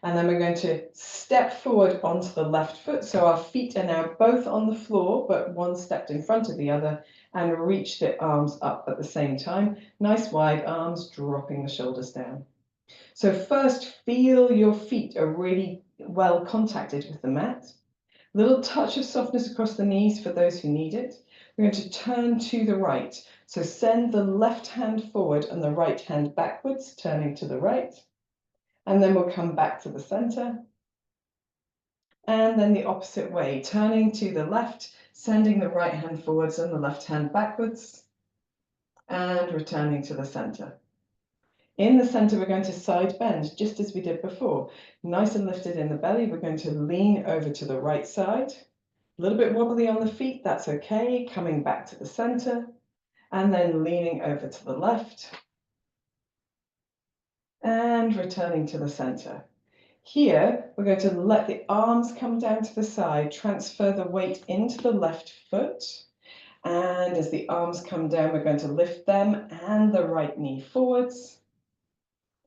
And then we're going to step forward onto the left foot. So our feet are now both on the floor, but one stepped in front of the other, and reach the arms up at the same time. Nice wide arms, dropping the shoulders down. So first, feel your feet are really well contacted with the mat. Little touch of softness across the knees for those who need it. We're going to turn to the right. So send the left hand forward and the right hand backwards, turning to the right. And then we'll come back to the center. And then the opposite way, turning to the left, sending the right hand forwards and the left hand backwards, and returning to the center. In the center, we're going to side bend, just as we did before. Nice and lifted in the belly, we're going to lean over to the right side. A little bit wobbly on the feet, that's okay. Coming back to the center, and then leaning over to the left, and returning to the center. Here, we're going to let the arms come down to the side, transfer the weight into the left foot. And as the arms come down, we're going to lift them and the right knee forwards.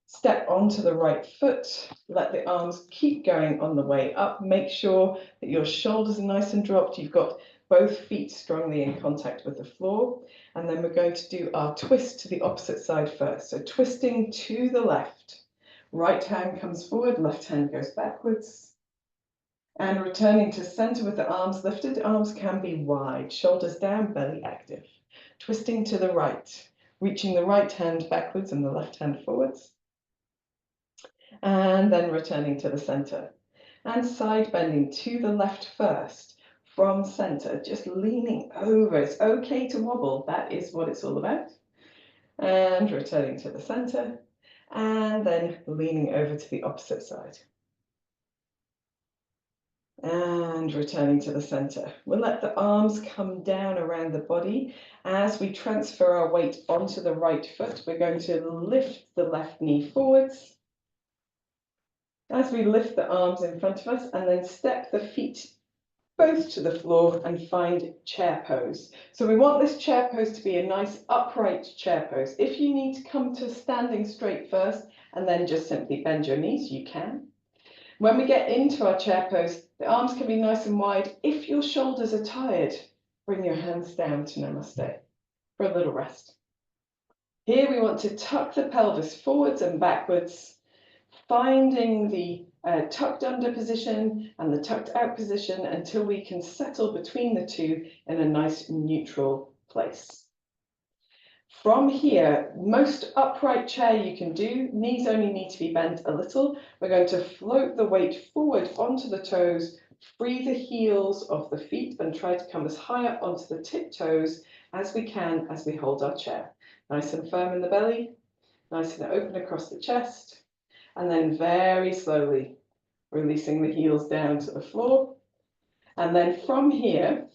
Step onto the right foot. Let the arms keep going on the way up. Make sure that your shoulders are nice and dropped. You've got both feet strongly in contact with the floor. And then we're going to do our twist to the opposite side first. So twisting to the left. Right hand comes forward, left hand goes backwards. And returning to center with the arms lifted. Arms can be wide, shoulders down, belly active. Twisting to the right, reaching the right hand backwards and the left hand forwards. And then returning to the center. And side bending to the left first. From center, just leaning over. It's okay to wobble. That is what it's all about. And returning to the center. And then leaning over to the opposite side. And returning to the center. We'll let the arms come down around the body. As we transfer our weight onto the right foot, we're going to lift the left knee forwards. As we lift the arms in front of us and then step the feet both to the floor and find chair pose. So we want this chair pose to be a nice upright chair pose. If you need to come to standing straight first and then just simply bend your knees, you can. When we get into our chair pose, the arms can be nice and wide. If your shoulders are tired, bring your hands down to namaste for a little rest. Here we want to tuck the pelvis forwards and backwards, finding the tucked under position and the tucked out position until we can settle between the two in a nice neutral place. From here, most upright chair you can do, knees only need to be bent a little. We're going to float the weight forward onto the toes, free the heels of the feet and try to come as high up onto the tiptoes as we can as we hold our chair. Nice and firm in the belly, nice and open across the chest, and then very slowly releasing the heels down to the floor. And then from here,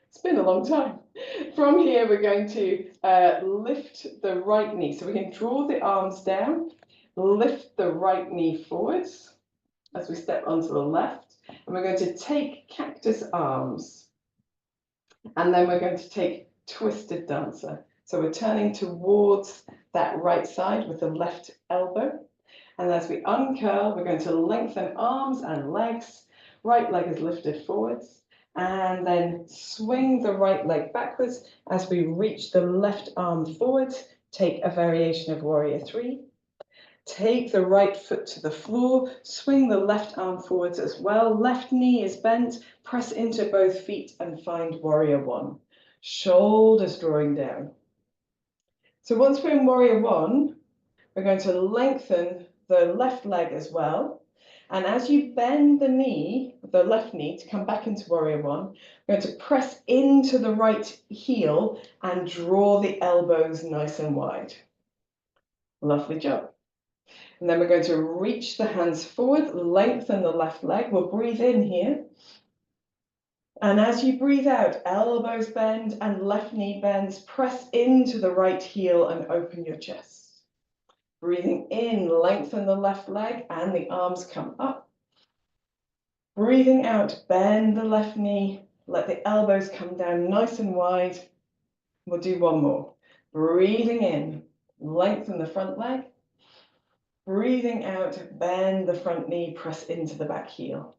it's been a long time. From here, we're going to lift the right knee. So we can draw the arms down, lift the right knee forwards as we step onto the left. And we're going to take cactus arms. And then we're going to take twisted dancer. So we're turning towards that right side with the left elbow. And as we uncurl, we're going to lengthen arms and legs. Right leg is lifted forwards. And then swing the right leg backwards as we reach the left arm forwards. Take a variation of warrior 3. Take the right foot to the floor. Swing the left arm forwards as well. Left knee is bent. Press into both feet and find warrior 1. Shoulders drawing down. So once we're in warrior 1, we're going to lengthen the left leg as well. And as you bend the knee, the left knee, to come back into warrior 1, we're going to press into the right heel and draw the elbows nice and wide. Lovely job. And then we're going to reach the hands forward, lengthen the left leg. We'll breathe in here. And as you breathe out, elbows bend and left knee bends. Press into the right heel and open your chest. Breathing in, lengthen the left leg and the arms come up. Breathing out, bend the left knee, let the elbows come down nice and wide. We'll do one more. Breathing in, lengthen the front leg. Breathing out, bend the front knee, press into the back heel.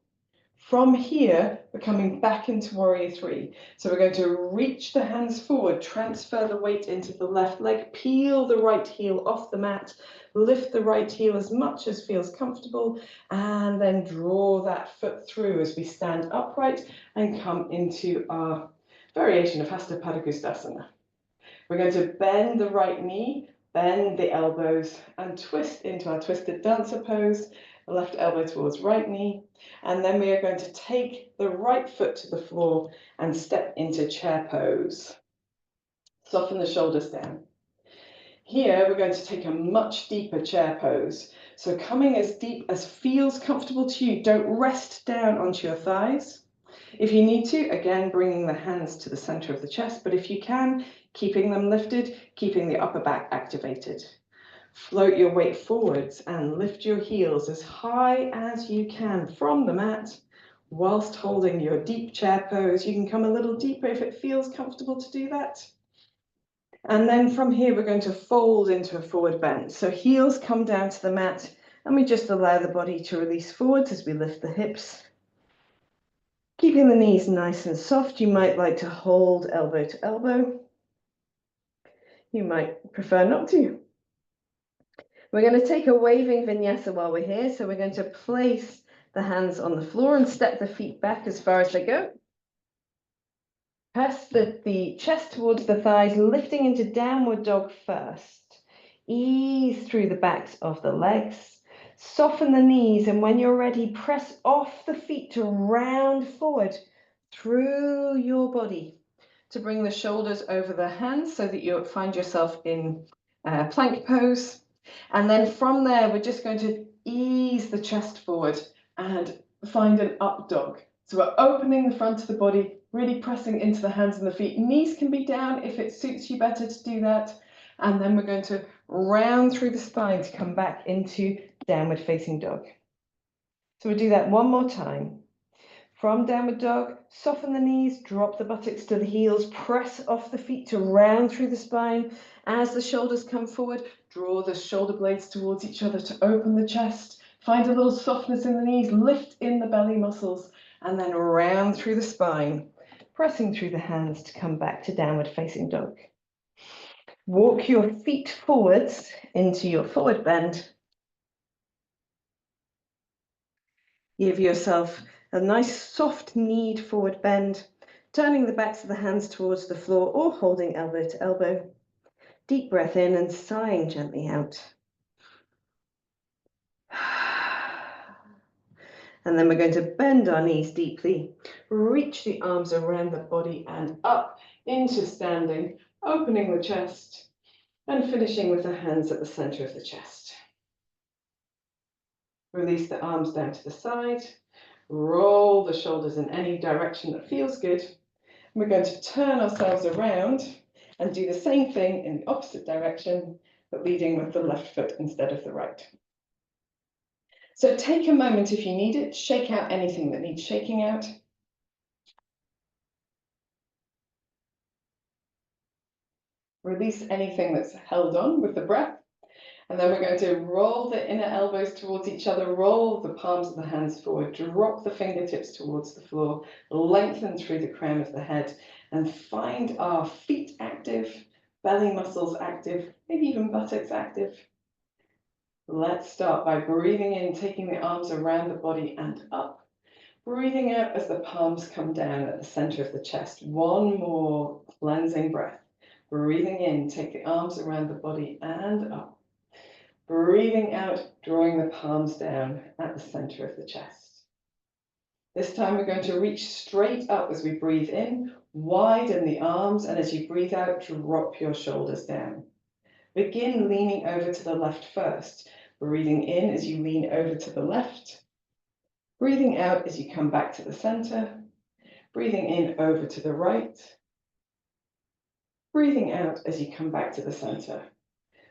From here, we're coming back into warrior 3. So we're going to reach the hands forward, transfer the weight into the left leg, peel the right heel off the mat, lift the right heel as much as feels comfortable, and then draw that foot through as we stand upright and come into our variation of Hasta Padangusthasana. We're going to bend the right knee, bend the elbows, and twist into our twisted dancer pose. The left elbow towards right knee. And then we are going to take the right foot to the floor and step into chair pose. Soften the shoulders down. Here, we're going to take a much deeper chair pose. So coming as deep as feels comfortable to you. Don't rest down onto your thighs. If you need to, again, bringing the hands to the center of the chest, but if you can, keeping them lifted, keeping the upper back activated. Float your weight forwards and lift your heels as high as you can from the mat whilst holding your deep chair pose. You can come a little deeper if it feels comfortable to do that. And then from here, we're going to fold into a forward bend. So heels come down to the mat and we just allow the body to release forwards as we lift the hips. Keeping the knees nice and soft. You might like to hold elbow to elbow. You might prefer not to. We're going to take a waving vinyasa while we're here. So we're going to place the hands on the floor and step the feet back as far as they go. Press the chest towards the thighs, lifting into downward dog first. Ease through the backs of the legs. Soften the knees, and when you're ready, press off the feet to round forward through your body to bring the shoulders over the hands so that you find yourself in plank pose. And then from there, we're just going to ease the chest forward and find an up dog. So we're opening the front of the body, really pressing into the hands and the feet. Knees can be down if it suits you better to do that. And then we're going to round through the spine to come back into downward facing dog. So we'll do that one more time. From downward dog, soften the knees, drop the buttocks to the heels, press off the feet to round through the spine. As the shoulders come forward, draw the shoulder blades towards each other to open the chest. Find a little softness in the knees, lift in the belly muscles, and then round through the spine, pressing through the hands to come back to downward facing dog. Walk your feet forwards into your forward bend. Give yourself a nice soft kneed forward bend, turning the backs of the hands towards the floor or holding elbow to elbow. Deep breath in and sighing gently out. And then we're going to bend our knees deeply, reach the arms around the body and up into standing, opening the chest and finishing with the hands at the center of the chest. Release the arms down to the side. Roll the shoulders in any direction that feels good. We're going to turn ourselves around and do the same thing in the opposite direction, but leading with the left foot instead of the right. So take a moment if you need it, shake out anything that needs shaking out. Release anything that's held on with the breath. And then we're going to roll the inner elbows towards each other, roll the palms of the hands forward, drop the fingertips towards the floor, lengthen through the crown of the head, and find our feet active, belly muscles active, maybe even buttocks active. Let's start by breathing in, taking the arms around the body and up. Breathing out as the palms come down at the center of the chest. One more cleansing breath. Breathing in, take the arms around the body and up. Breathing out, drawing the palms down at the center of the chest. This time we're going to reach straight up as we breathe in, widen the arms, and as you breathe out, drop your shoulders down. Begin leaning over to the left first. Breathing in as you lean over to the left. Breathing out as you come back to the center. Breathing in over to the right. Breathing out as you come back to the center.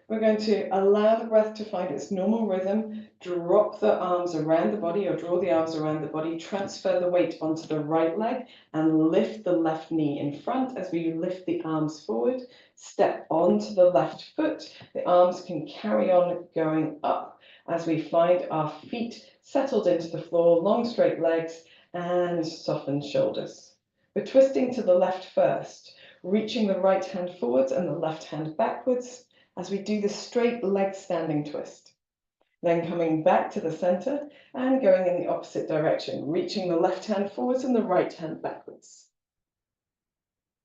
We're going to allow the breath to find its normal rhythm, drop the arms around the body or draw the arms around the body, transfer the weight onto the right leg and lift the left knee in front as we lift the arms forward, step onto the left foot. The arms can carry on going up as we find our feet settled into the floor, long straight legs and softened shoulders. We're twisting to the left first, reaching the right hand forwards and the left hand backwards, as we do the straight leg standing twist. Then coming back to the center and going in the opposite direction, reaching the left hand forwards and the right hand backwards.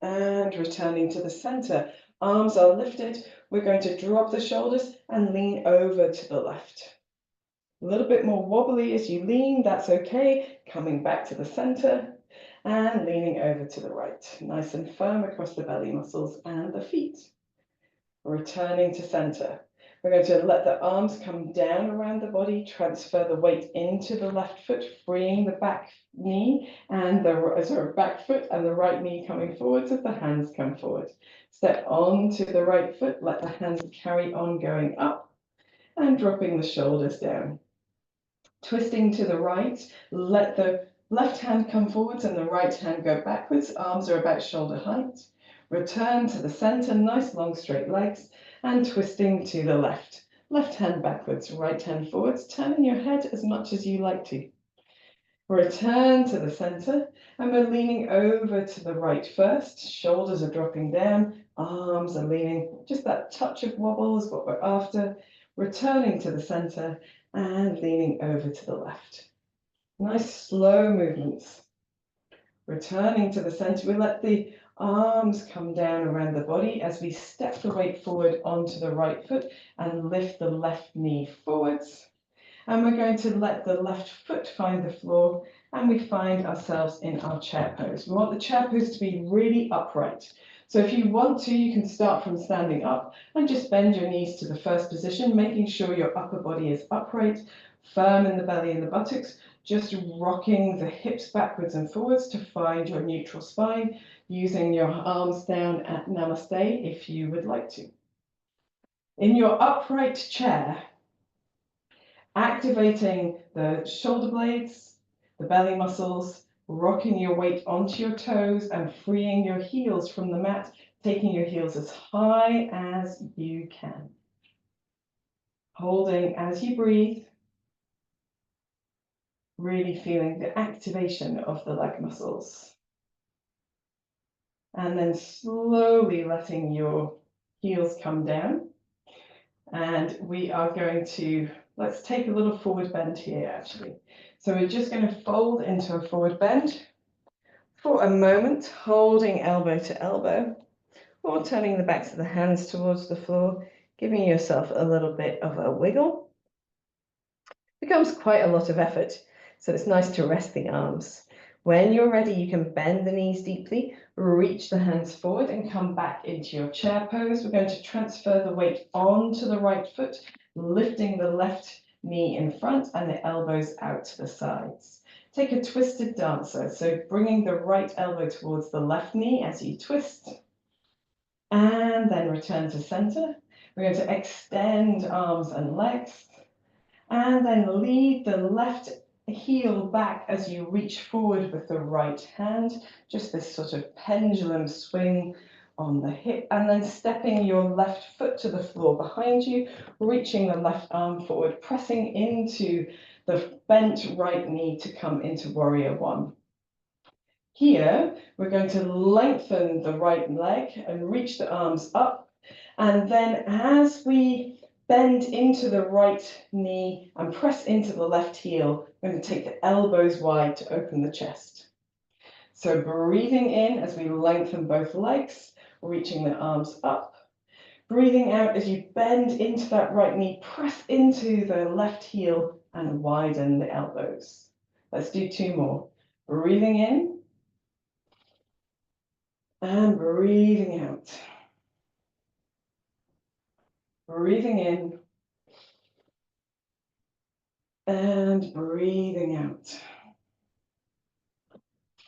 And returning to the center, arms are lifted. We're going to drop the shoulders and lean over to the left. A little bit more wobbly as you lean, that's okay. Coming back to the center and leaning over to the right. Nice and firm across the belly muscles and the feet. Returning to center. We're going to let the arms come down around the body, transfer the weight into the left foot, freeing the back knee and the back foot and the right knee coming forwards as the hands come forward. Step on to the right foot, let the hands carry on going up and dropping the shoulders down. Twisting to the right, let the left hand come forwards and the right hand go backwards. Arms are about shoulder height. Return to the center, nice long straight legs, and twisting to the left. Left hand backwards, right hand forwards, turning your head as much as you like to. Return to the center, and we're leaning over to the right first. Shoulders are dropping down, arms are leaning. Just that touch of wobble is what we're after. Returning to the center and leaning over to the left. Nice slow movements. Returning to the center, we let the arms come down around the body as we step the weight forward onto the right foot and lift the left knee forwards. And we're going to let the left foot find the floor and we find ourselves in our chair pose. We want the chair pose to be really upright. So if you want to, you can start from standing up and just bend your knees to the first position, making sure your upper body is upright, firm in the belly and the buttocks. just rocking the hips backwards and forwards to find your neutral spine, using your arms down at Namaste if you would like to. In your upright chair, activating the shoulder blades, the belly muscles, rocking your weight onto your toes and freeing your heels from the mat, taking your heels as high as you can. Holding as you breathe, really feeling the activation of the leg muscles. And then slowly letting your heels come down. And we are going to, let's take a little forward bend here actually. So we're just going to fold into a forward bend for a moment, holding elbow to elbow, or turning the backs of the hands towards the floor, giving yourself a little bit of a wiggle. It becomes quite a lot of effort, so it's nice to rest the arms. When you're ready, you can bend the knees deeply, reach the hands forward and come back into your chair pose. We're going to transfer the weight onto the right foot, lifting the left knee in front and the elbows out to the sides. Take a twisted dancer, so bringing the right elbow towards the left knee as you twist, and then return to center. We're going to extend arms and legs, and then lead the left heel back as you reach forward with the right hand, just this sort of pendulum swing on the hip, and then stepping your left foot to the floor behind you, reaching the left arm forward, pressing into the bent right knee to come into warrior one. Here, we're going to lengthen the right leg and reach the arms up, and then as we bend into the right knee and press into the left heel, we're going to take the elbows wide to open the chest. So breathing in as we lengthen both legs, reaching the arms up. Breathing out as you bend into that right knee, press into the left heel and widen the elbows. Let's do two more. Breathing in and breathing out. Breathing in and breathing out.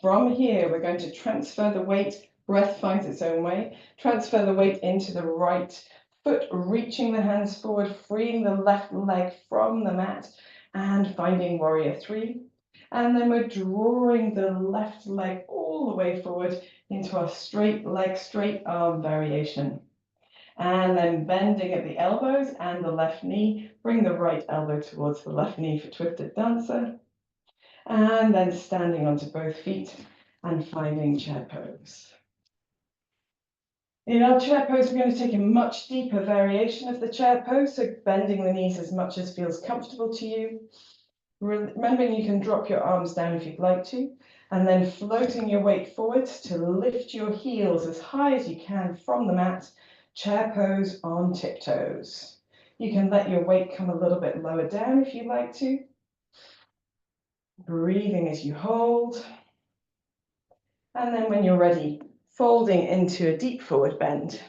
From here, we're going to transfer the weight. Breath finds its own way. Transfer the weight into the right foot, reaching the hands forward, freeing the left leg from the mat, and finding warrior three. And then we're drawing the left leg all the way forward into a straight leg, straight arm variation. And then bending at the elbows and the left knee, bring the right elbow towards the left knee for twisted dancer. And then standing onto both feet and finding chair pose. In our chair pose, we're going to take a much deeper variation of the chair pose, so bending the knees as much as feels comfortable to you. Remembering you can drop your arms down if you'd like to, and then floating your weight forwards to lift your heels as high as you can from the mat, chair pose on tiptoes. You can let your weight come a little bit lower down if you'd like to. Breathing as you hold. And then when you're ready, folding into a deep forward bend.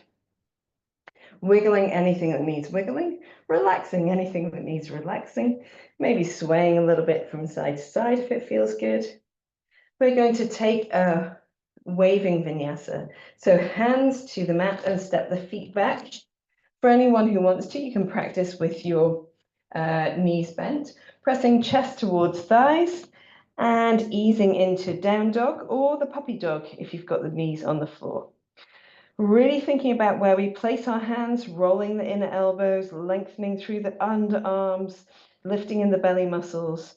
Wiggling anything that needs wiggling, relaxing anything that needs relaxing, maybe swaying a little bit from side to side if it feels good. We're going to take a waving vinyasa. So hands to the mat and step the feet back. For anyone who wants to, you can practice with your knees bent, pressing chest towards thighs and easing into down dog or the puppy dog if you've got the knees on the floor. Really thinking about where we place our hands, rolling the inner elbows, lengthening through the underarms, lifting in the belly muscles.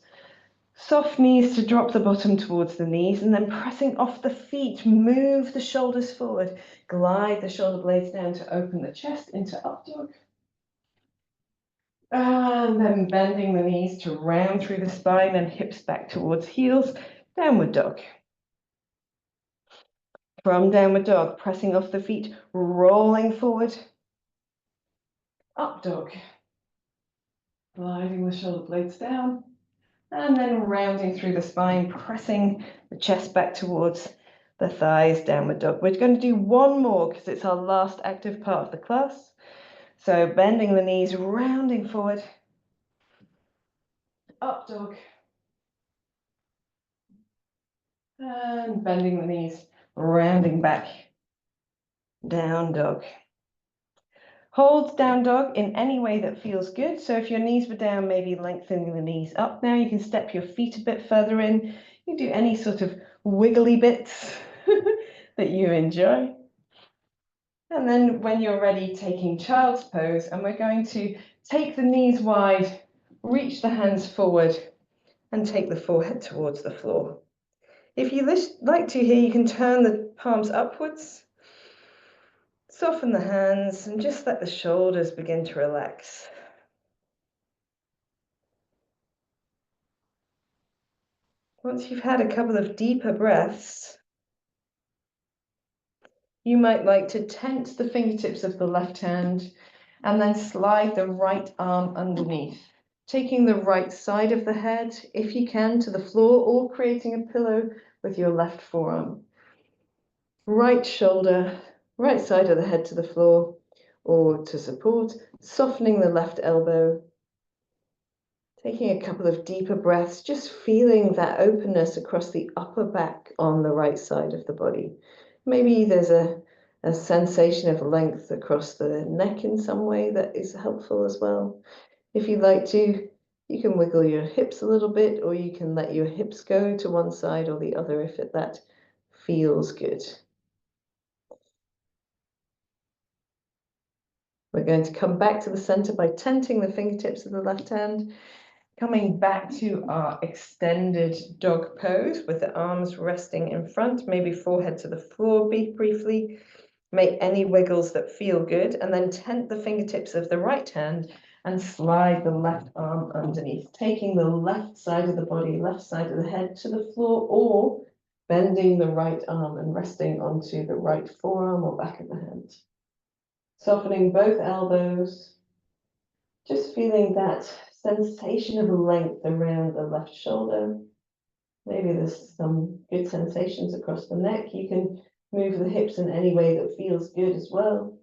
Soft knees to drop the bottom towards the knees, and then pressing off the feet, move the shoulders forward, glide the shoulder blades down to open the chest into up dog. And then bending the knees to round through the spine and hips back towards heels, downward dog. From downward dog, pressing off the feet, rolling forward, up dog. Gliding the shoulder blades down, and then rounding through the spine, pressing the chest back towards the thighs, downward dog. We're going to do one more because it's our last active part of the class. So bending the knees, rounding forward, up dog, And bending the knees, rounding back. Down dog. Hold down dog in any way that feels good. So if your knees were down, maybe lengthening the knees up now. You can step your feet a bit further in. You do any sort of wiggly bits that you enjoy. And then when you're ready, taking child's pose, and we're going to take the knees wide, reach the hands forward, and take the forehead towards the floor. If you like to here, you can turn the palms upwards, soften the hands, and just let the shoulders begin to relax. Once you've had a couple of deeper breaths, you might like to tense the fingertips of the left hand and then slide the right arm underneath, taking the right side of the head, if you can, to the floor, or creating a pillow with your left forearm. Right shoulder, right side of the head to the floor, or to support, softening the left elbow. Taking a couple of deeper breaths, just feeling that openness across the upper back on the right side of the body. Maybe there's a sensation of length across the neck in some way that is helpful as well. If you'd like to, you can wiggle your hips a little bit, or you can let your hips go to one side or the other if that feels good. We're going to come back to the center by tenting the fingertips of the left hand, coming back to our extended dog pose with the arms resting in front, maybe forehead to the floor briefly. Make any wiggles that feel good, and then tent the fingertips of the right hand and slide the left arm underneath, taking the left side of the body, left side of the head to the floor, or bending the right arm and resting onto the right forearm or back of the hand. Softening both elbows, just feeling that sensation of length around the left shoulder. Maybe there's some good sensations across the neck. You can move the hips in any way that feels good as well.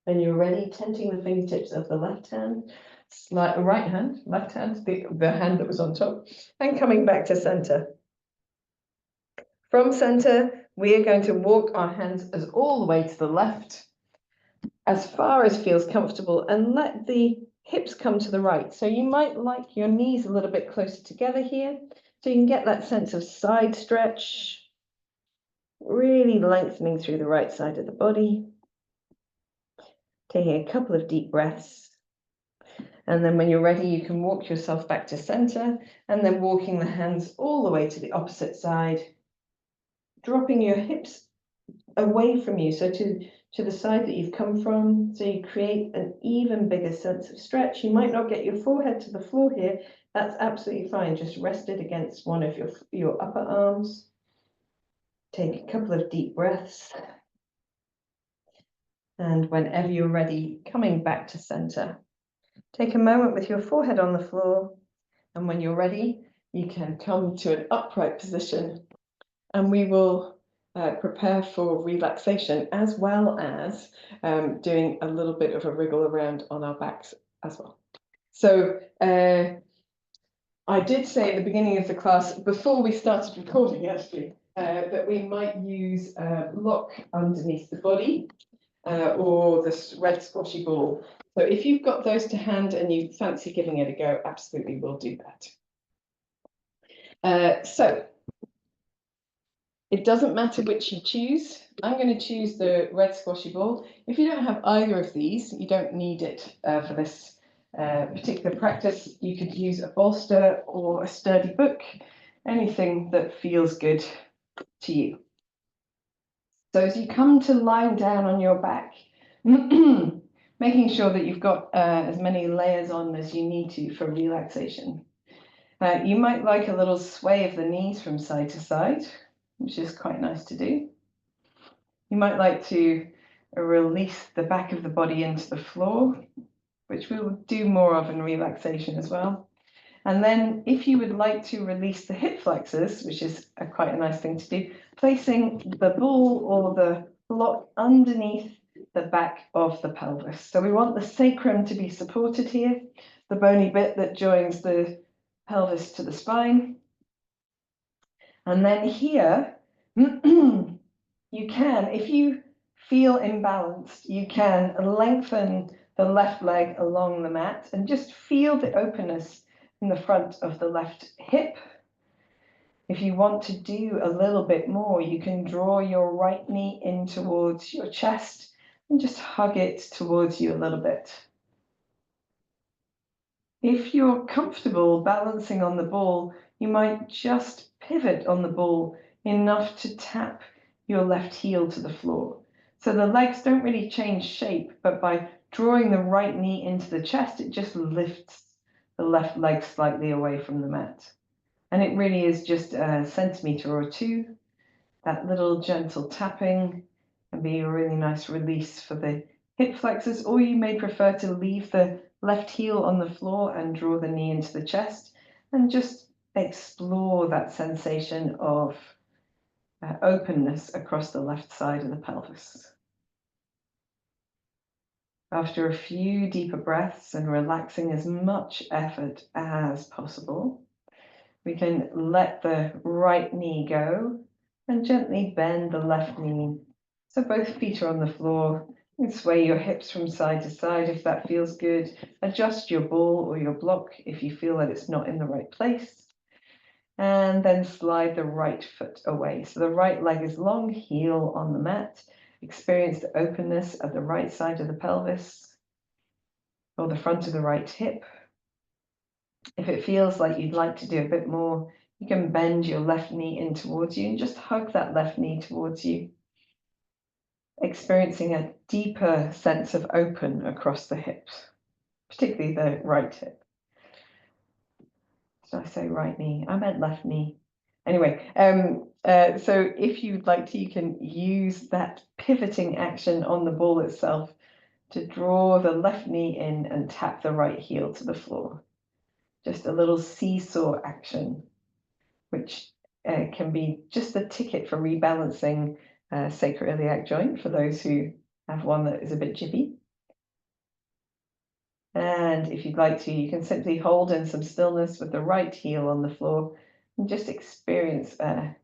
When you're ready, tenting the fingertips of the left hand, right hand, left hand, the hand that was on top, and coming back to center. From center, we are going to walk our hands as all the way to the left, as far as feels comfortable, and let the hips come to the right. So you might like your knees a little bit closer together here, so you can get that sense of side stretch, really lengthening through the right side of the body. Taking a couple of deep breaths. And then when you're ready, you can walk yourself back to center, and then walking the hands all the way to the opposite side, dropping your hips away from you, so to the side that you've come from, so you create an even bigger sense of stretch. You might not get your forehead to the floor here. That's absolutely fine. Just rest it against one of your upper arms. Take a couple of deep breaths. And whenever you're ready, coming back to center. Take a moment with your forehead on the floor. And when you're ready, you can come to an upright position, and we will prepare for relaxation, as well as doing a little bit of a wriggle around on our backs as well. So I did say at the beginning of the class, before we started recording actually, that we might use a block underneath the body or the red squashy ball. So if you've got those to hand and you fancy giving it a go, absolutely we'll do that. So it doesn't matter which you choose. I'm going to choose the red squashy ball. If you don't have either of these, you don't need it for this particular practice. You could use a bolster or a sturdy book, anything that feels good to you. So as you come to lying down on your back, making sure that you've got as many layers on as you need to for relaxation. You might like a little sway of the knees from side to side, which is quite nice to do. You might like to release the back of the body into the floor, which we will do more of in relaxation as well. And then if you would like to release the hip flexors, which is quite a nice thing to do, placing the ball or the block underneath the back of the pelvis. So we want the sacrum to be supported here, the bony bit that joins the pelvis to the spine. And then here, you can, if you feel imbalanced, you can lengthen the left leg along the mat and just feel the openness in the front of the left hip. If you want to do a little bit more, you can draw your right knee in towards your chest and just hug it towards you a little bit. If you're comfortable balancing on the ball, you might just pivot on the ball enough to tap your left heel to the floor. So the legs don't really change shape, but by drawing the right knee into the chest, it just lifts the left leg slightly away from the mat. And it really is just a centimeter or two. That little gentle tapping can be a really nice release for the hip flexors, or you may prefer to leave the left heel on the floor and draw the knee into the chest and just explore that sensation of openness across the left side of the pelvis. After a few deeper breaths and relaxing as much effort as possible, we can let the right knee go and gently bend the left knee. So both feet are on the floor. You can sway your hips from side to side if that feels good. Adjust your ball or your block if you feel that it's not in the right place. And then slide the right foot away. So the right leg is long, heel on the mat. Experience the openness of the right side of the pelvis or the front of the right hip. If it feels like you'd like to do a bit more, you can bend your left knee in towards you and just hug that left knee towards you, experiencing a deeper sense of open across the hips, particularly the right hip. Did I say right knee? I meant left knee. Anyway, so if you'd like to, you can use that pivoting action on the ball itself to draw the left knee in and tap the right heel to the floor. Just a little seesaw action, which can be just the ticket for rebalancing sacroiliac joint for those who have one that is a bit jiffy. And if you'd like to, you can simply hold in some stillness with the right heel on the floor and just experience a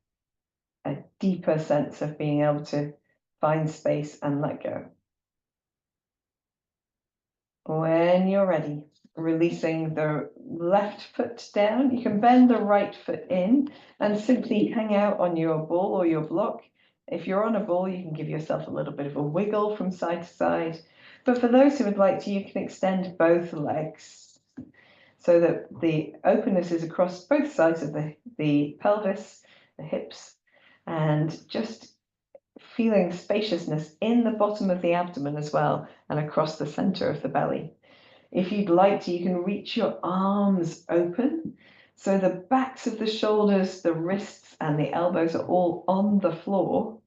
deeper sense of being able to find space and let go. When you're ready, releasing the left foot down, you can bend the right foot in and simply hang out on your ball or your block. If you're on a ball, you can give yourself a little bit of a wiggle from side to side. But for those who would like to, you can extend both legs so that the openness is across both sides of the pelvis, the hips, and just feeling spaciousness in the bottom of the abdomen as well and across the center of the belly. If you'd like to, you can reach your arms open so the backs of the shoulders, the wrists, and the elbows are all on the floor.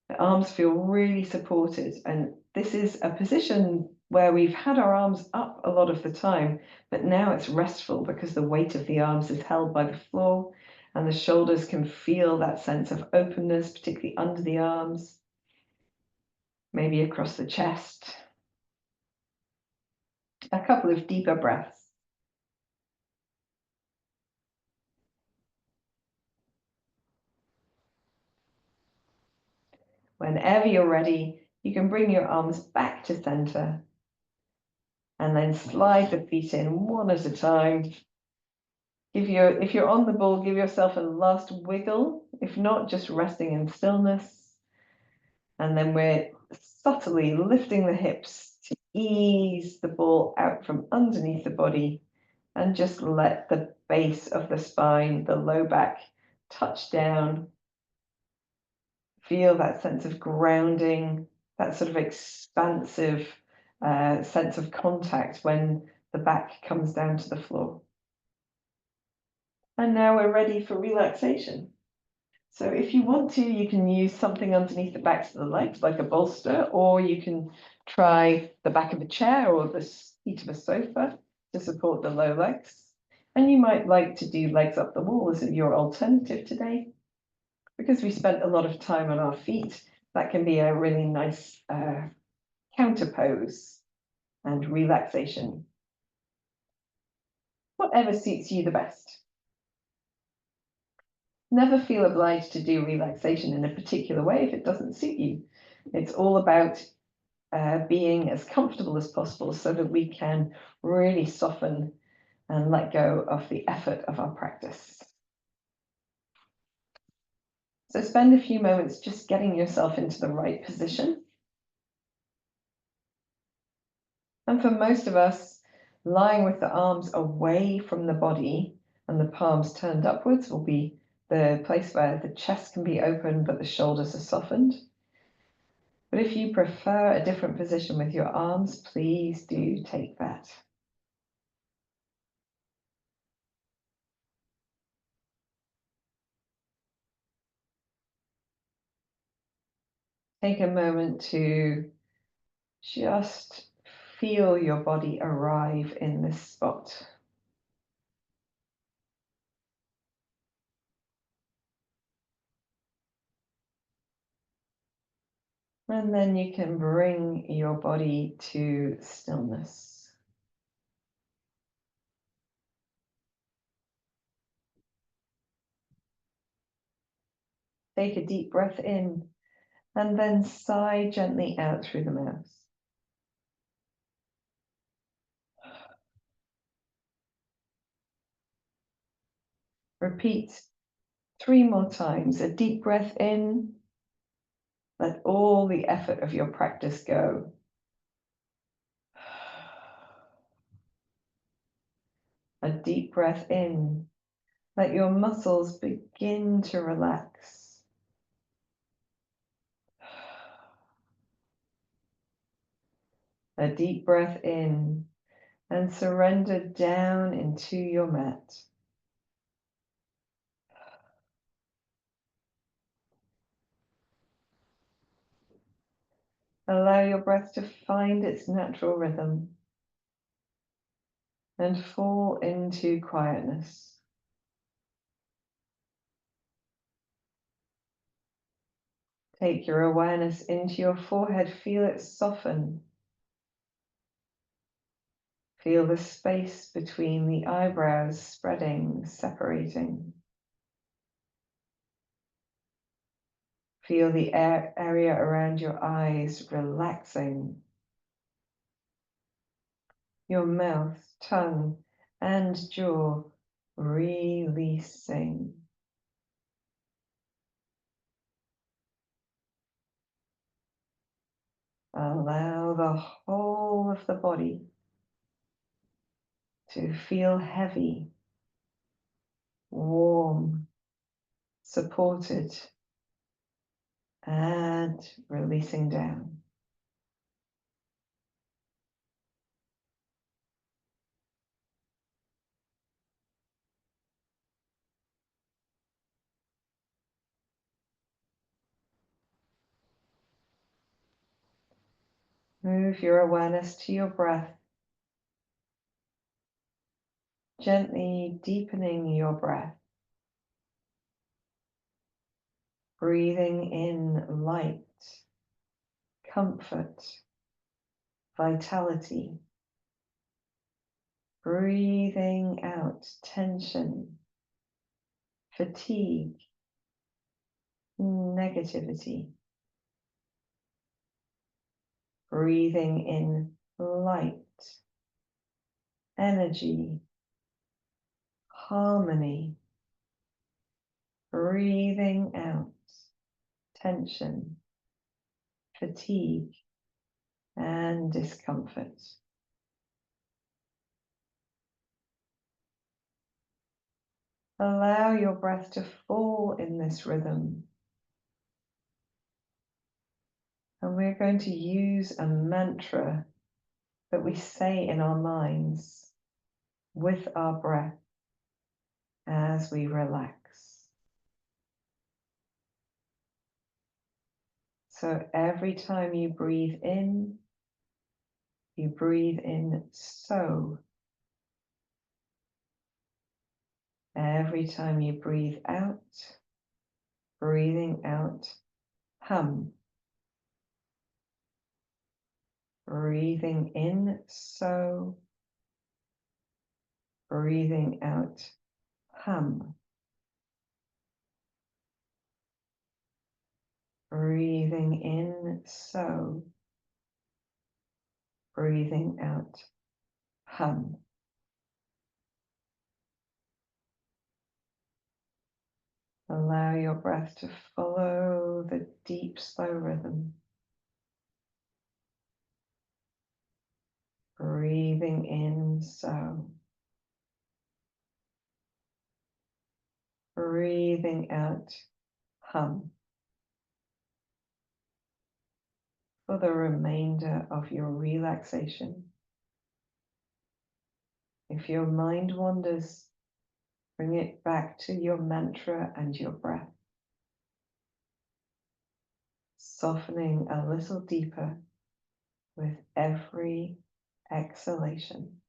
The arms feel really supported, and this is a position where we've had our arms up a lot of the time, but now it's restful because the weight of the arms is held by the floor, and the shoulders can feel that sense of openness, particularly under the arms, maybe across the chest. A couple of deeper breaths. Whenever you're ready, you can bring your arms back to center and then slide the feet in one at a time. If you're on the ball, give yourself a last wiggle. If not, just resting in stillness. And then we're subtly lifting the hips to ease the ball out from underneath the body and just let the base of the spine, the low back, touch down. Feel that sense of grounding, that sort of expansive sense of contact when the back comes down to the floor. And now we're ready for relaxation. So if you want to, you can use something underneath the backs of the legs, like a bolster, or you can try the back of a chair or the seat of a sofa to support the low legs. And you might like to do legs up the wall as your alternative today. Because we spent a lot of time on our feet, that can be a really nice counter pose, and relaxation. Whatever suits you the best. Never feel obliged to do relaxation in a particular way if it doesn't suit you. It's all about being as comfortable as possible so that we can really soften and let go of the effort of our practice. So spend a few moments just getting yourself into the right position. And for most of us, lying with the arms away from the body and the palms turned upwards will be the place where the chest can be open but the shoulders are softened. But if you prefer a different position with your arms, please do take that. Take a moment to just feel your body arrive in this spot. And then you can bring your body to stillness. Take a deep breath in and then sigh gently out through the mouth. Repeat 3 more times. A deep breath in. Let all the effort of your practice go. A deep breath in. Let your muscles begin to relax. A deep breath in and surrender down into your mat. Allow your breath to find its natural rhythm and fall into quietness. Take your awareness into your forehead. Feel it soften. Feel the space between the eyebrows spreading, separating. Feel the area around your eyes relaxing. Your mouth, tongue, and jaw releasing. Allow the whole of the body to feel heavy, warm, supported, and releasing down. Move your awareness to your breath, gently deepening your breath. Breathing in light, comfort, vitality. Breathing out tension, fatigue, negativity. Breathing in light, energy, harmony. Breathing out tension, fatigue, and discomfort. Allow your breath to fall in this rhythm. And we're going to use a mantra that we say in our minds with our breath as we relax. So every time you breathe in so. Every time you breathe out, breathing out, hum. Breathing in, so. Breathing out, hum. Breathing in, so. Breathing out, hum. Allow your breath to follow the deep, slow rhythm. Breathing in, so. Breathing out, hum. For the remainder of your relaxation. If your mind wanders, bring it back to your mantra and your breath, softening a little deeper with every exhalation.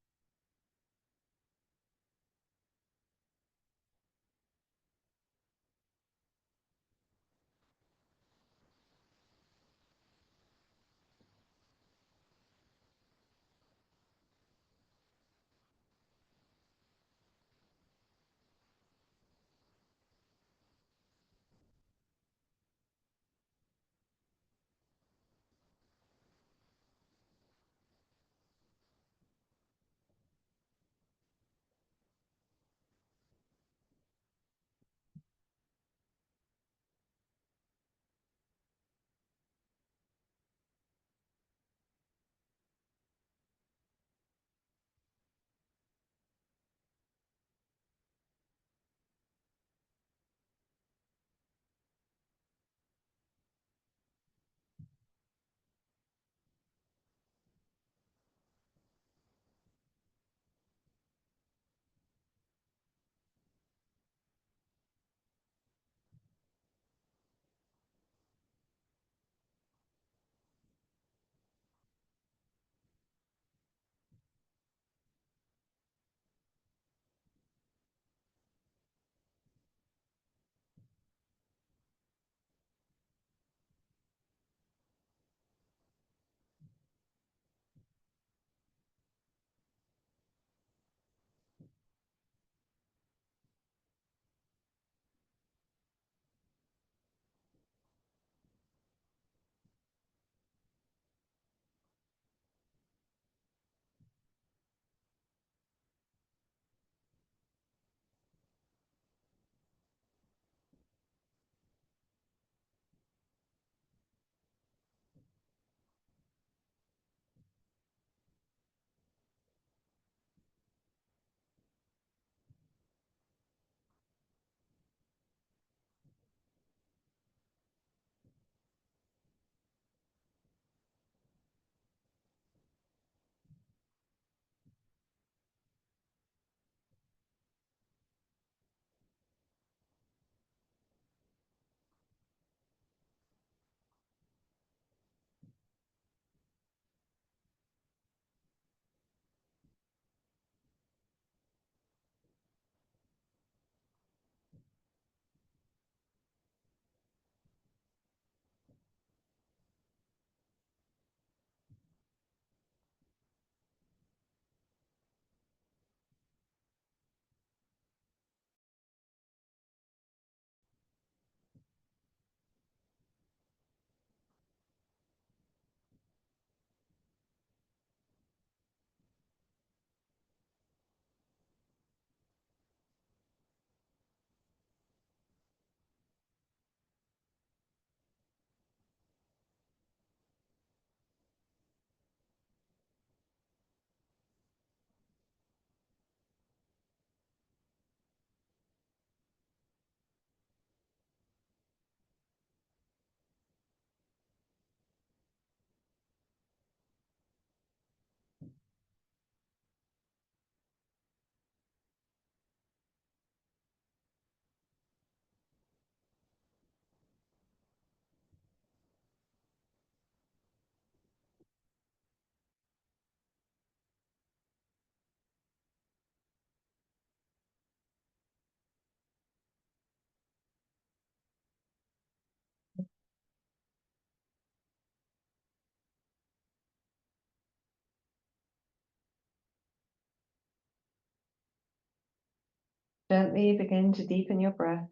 Gently begin to deepen your breath.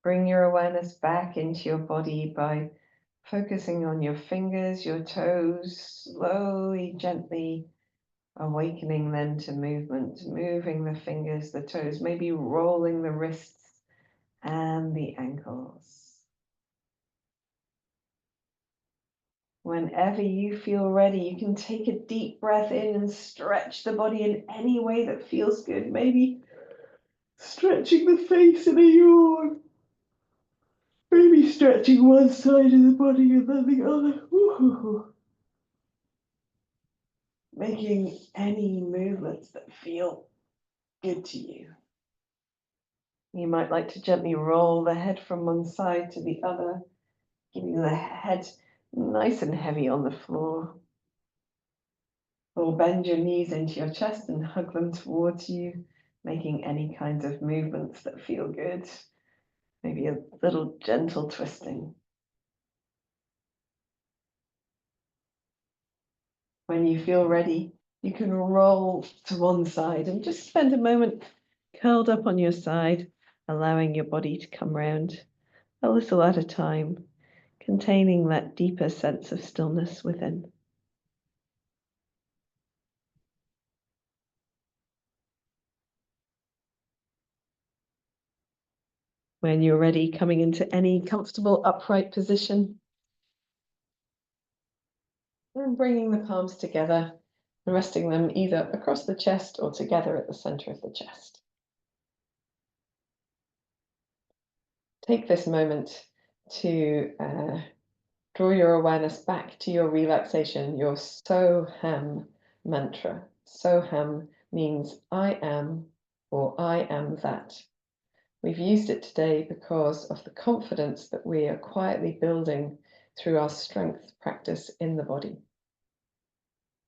Bring your awareness back into your body by focusing on your fingers, your toes, slowly, gently awakening then to movement, moving the fingers, the toes, maybe rolling the wrists and the ankles. Whenever you feel ready, you can take a deep breath in and stretch the body in any way that feels good. Maybe stretching the face in a yawn. Maybe stretching one side of the body and then the other. Ooh. Making any movements that feel good to you. You might like to gently roll the head from one side to the other, keeping the head nice and heavy on the floor. Or bend your knees into your chest and hug them towards you, making any kinds of movements that feel good. Maybe a little gentle twisting. When you feel ready, you can roll to one side and just spend a moment curled up on your side, allowing your body to come round a little at a time, containing that deeper sense of stillness within. When you're ready, coming into any comfortable upright position, and bringing the palms together and resting them either across the chest or together at the center of the chest. Take this moment to draw your awareness back to your relaxation, your Soham mantra. Soham means I am or I am that. We've used it today because of the confidence that we are quietly building through our strength practice in the body.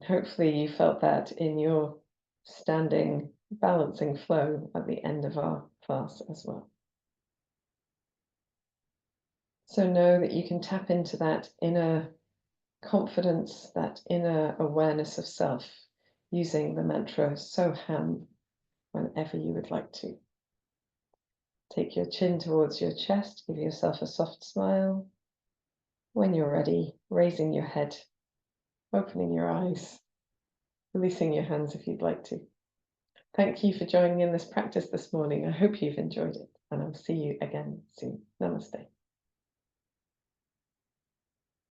Hopefully you felt that in your standing balancing flow at the end of our class as well. So know that you can tap into that inner confidence, that inner awareness of self, using the mantra Soham whenever you would like to. Take your chin towards your chest, give yourself a soft smile. When you're ready, raising your head, opening your eyes, releasing your hands if you'd like to. Thank you for joining in this practice this morning. I hope you've enjoyed it, and I'll see you again soon. Namaste.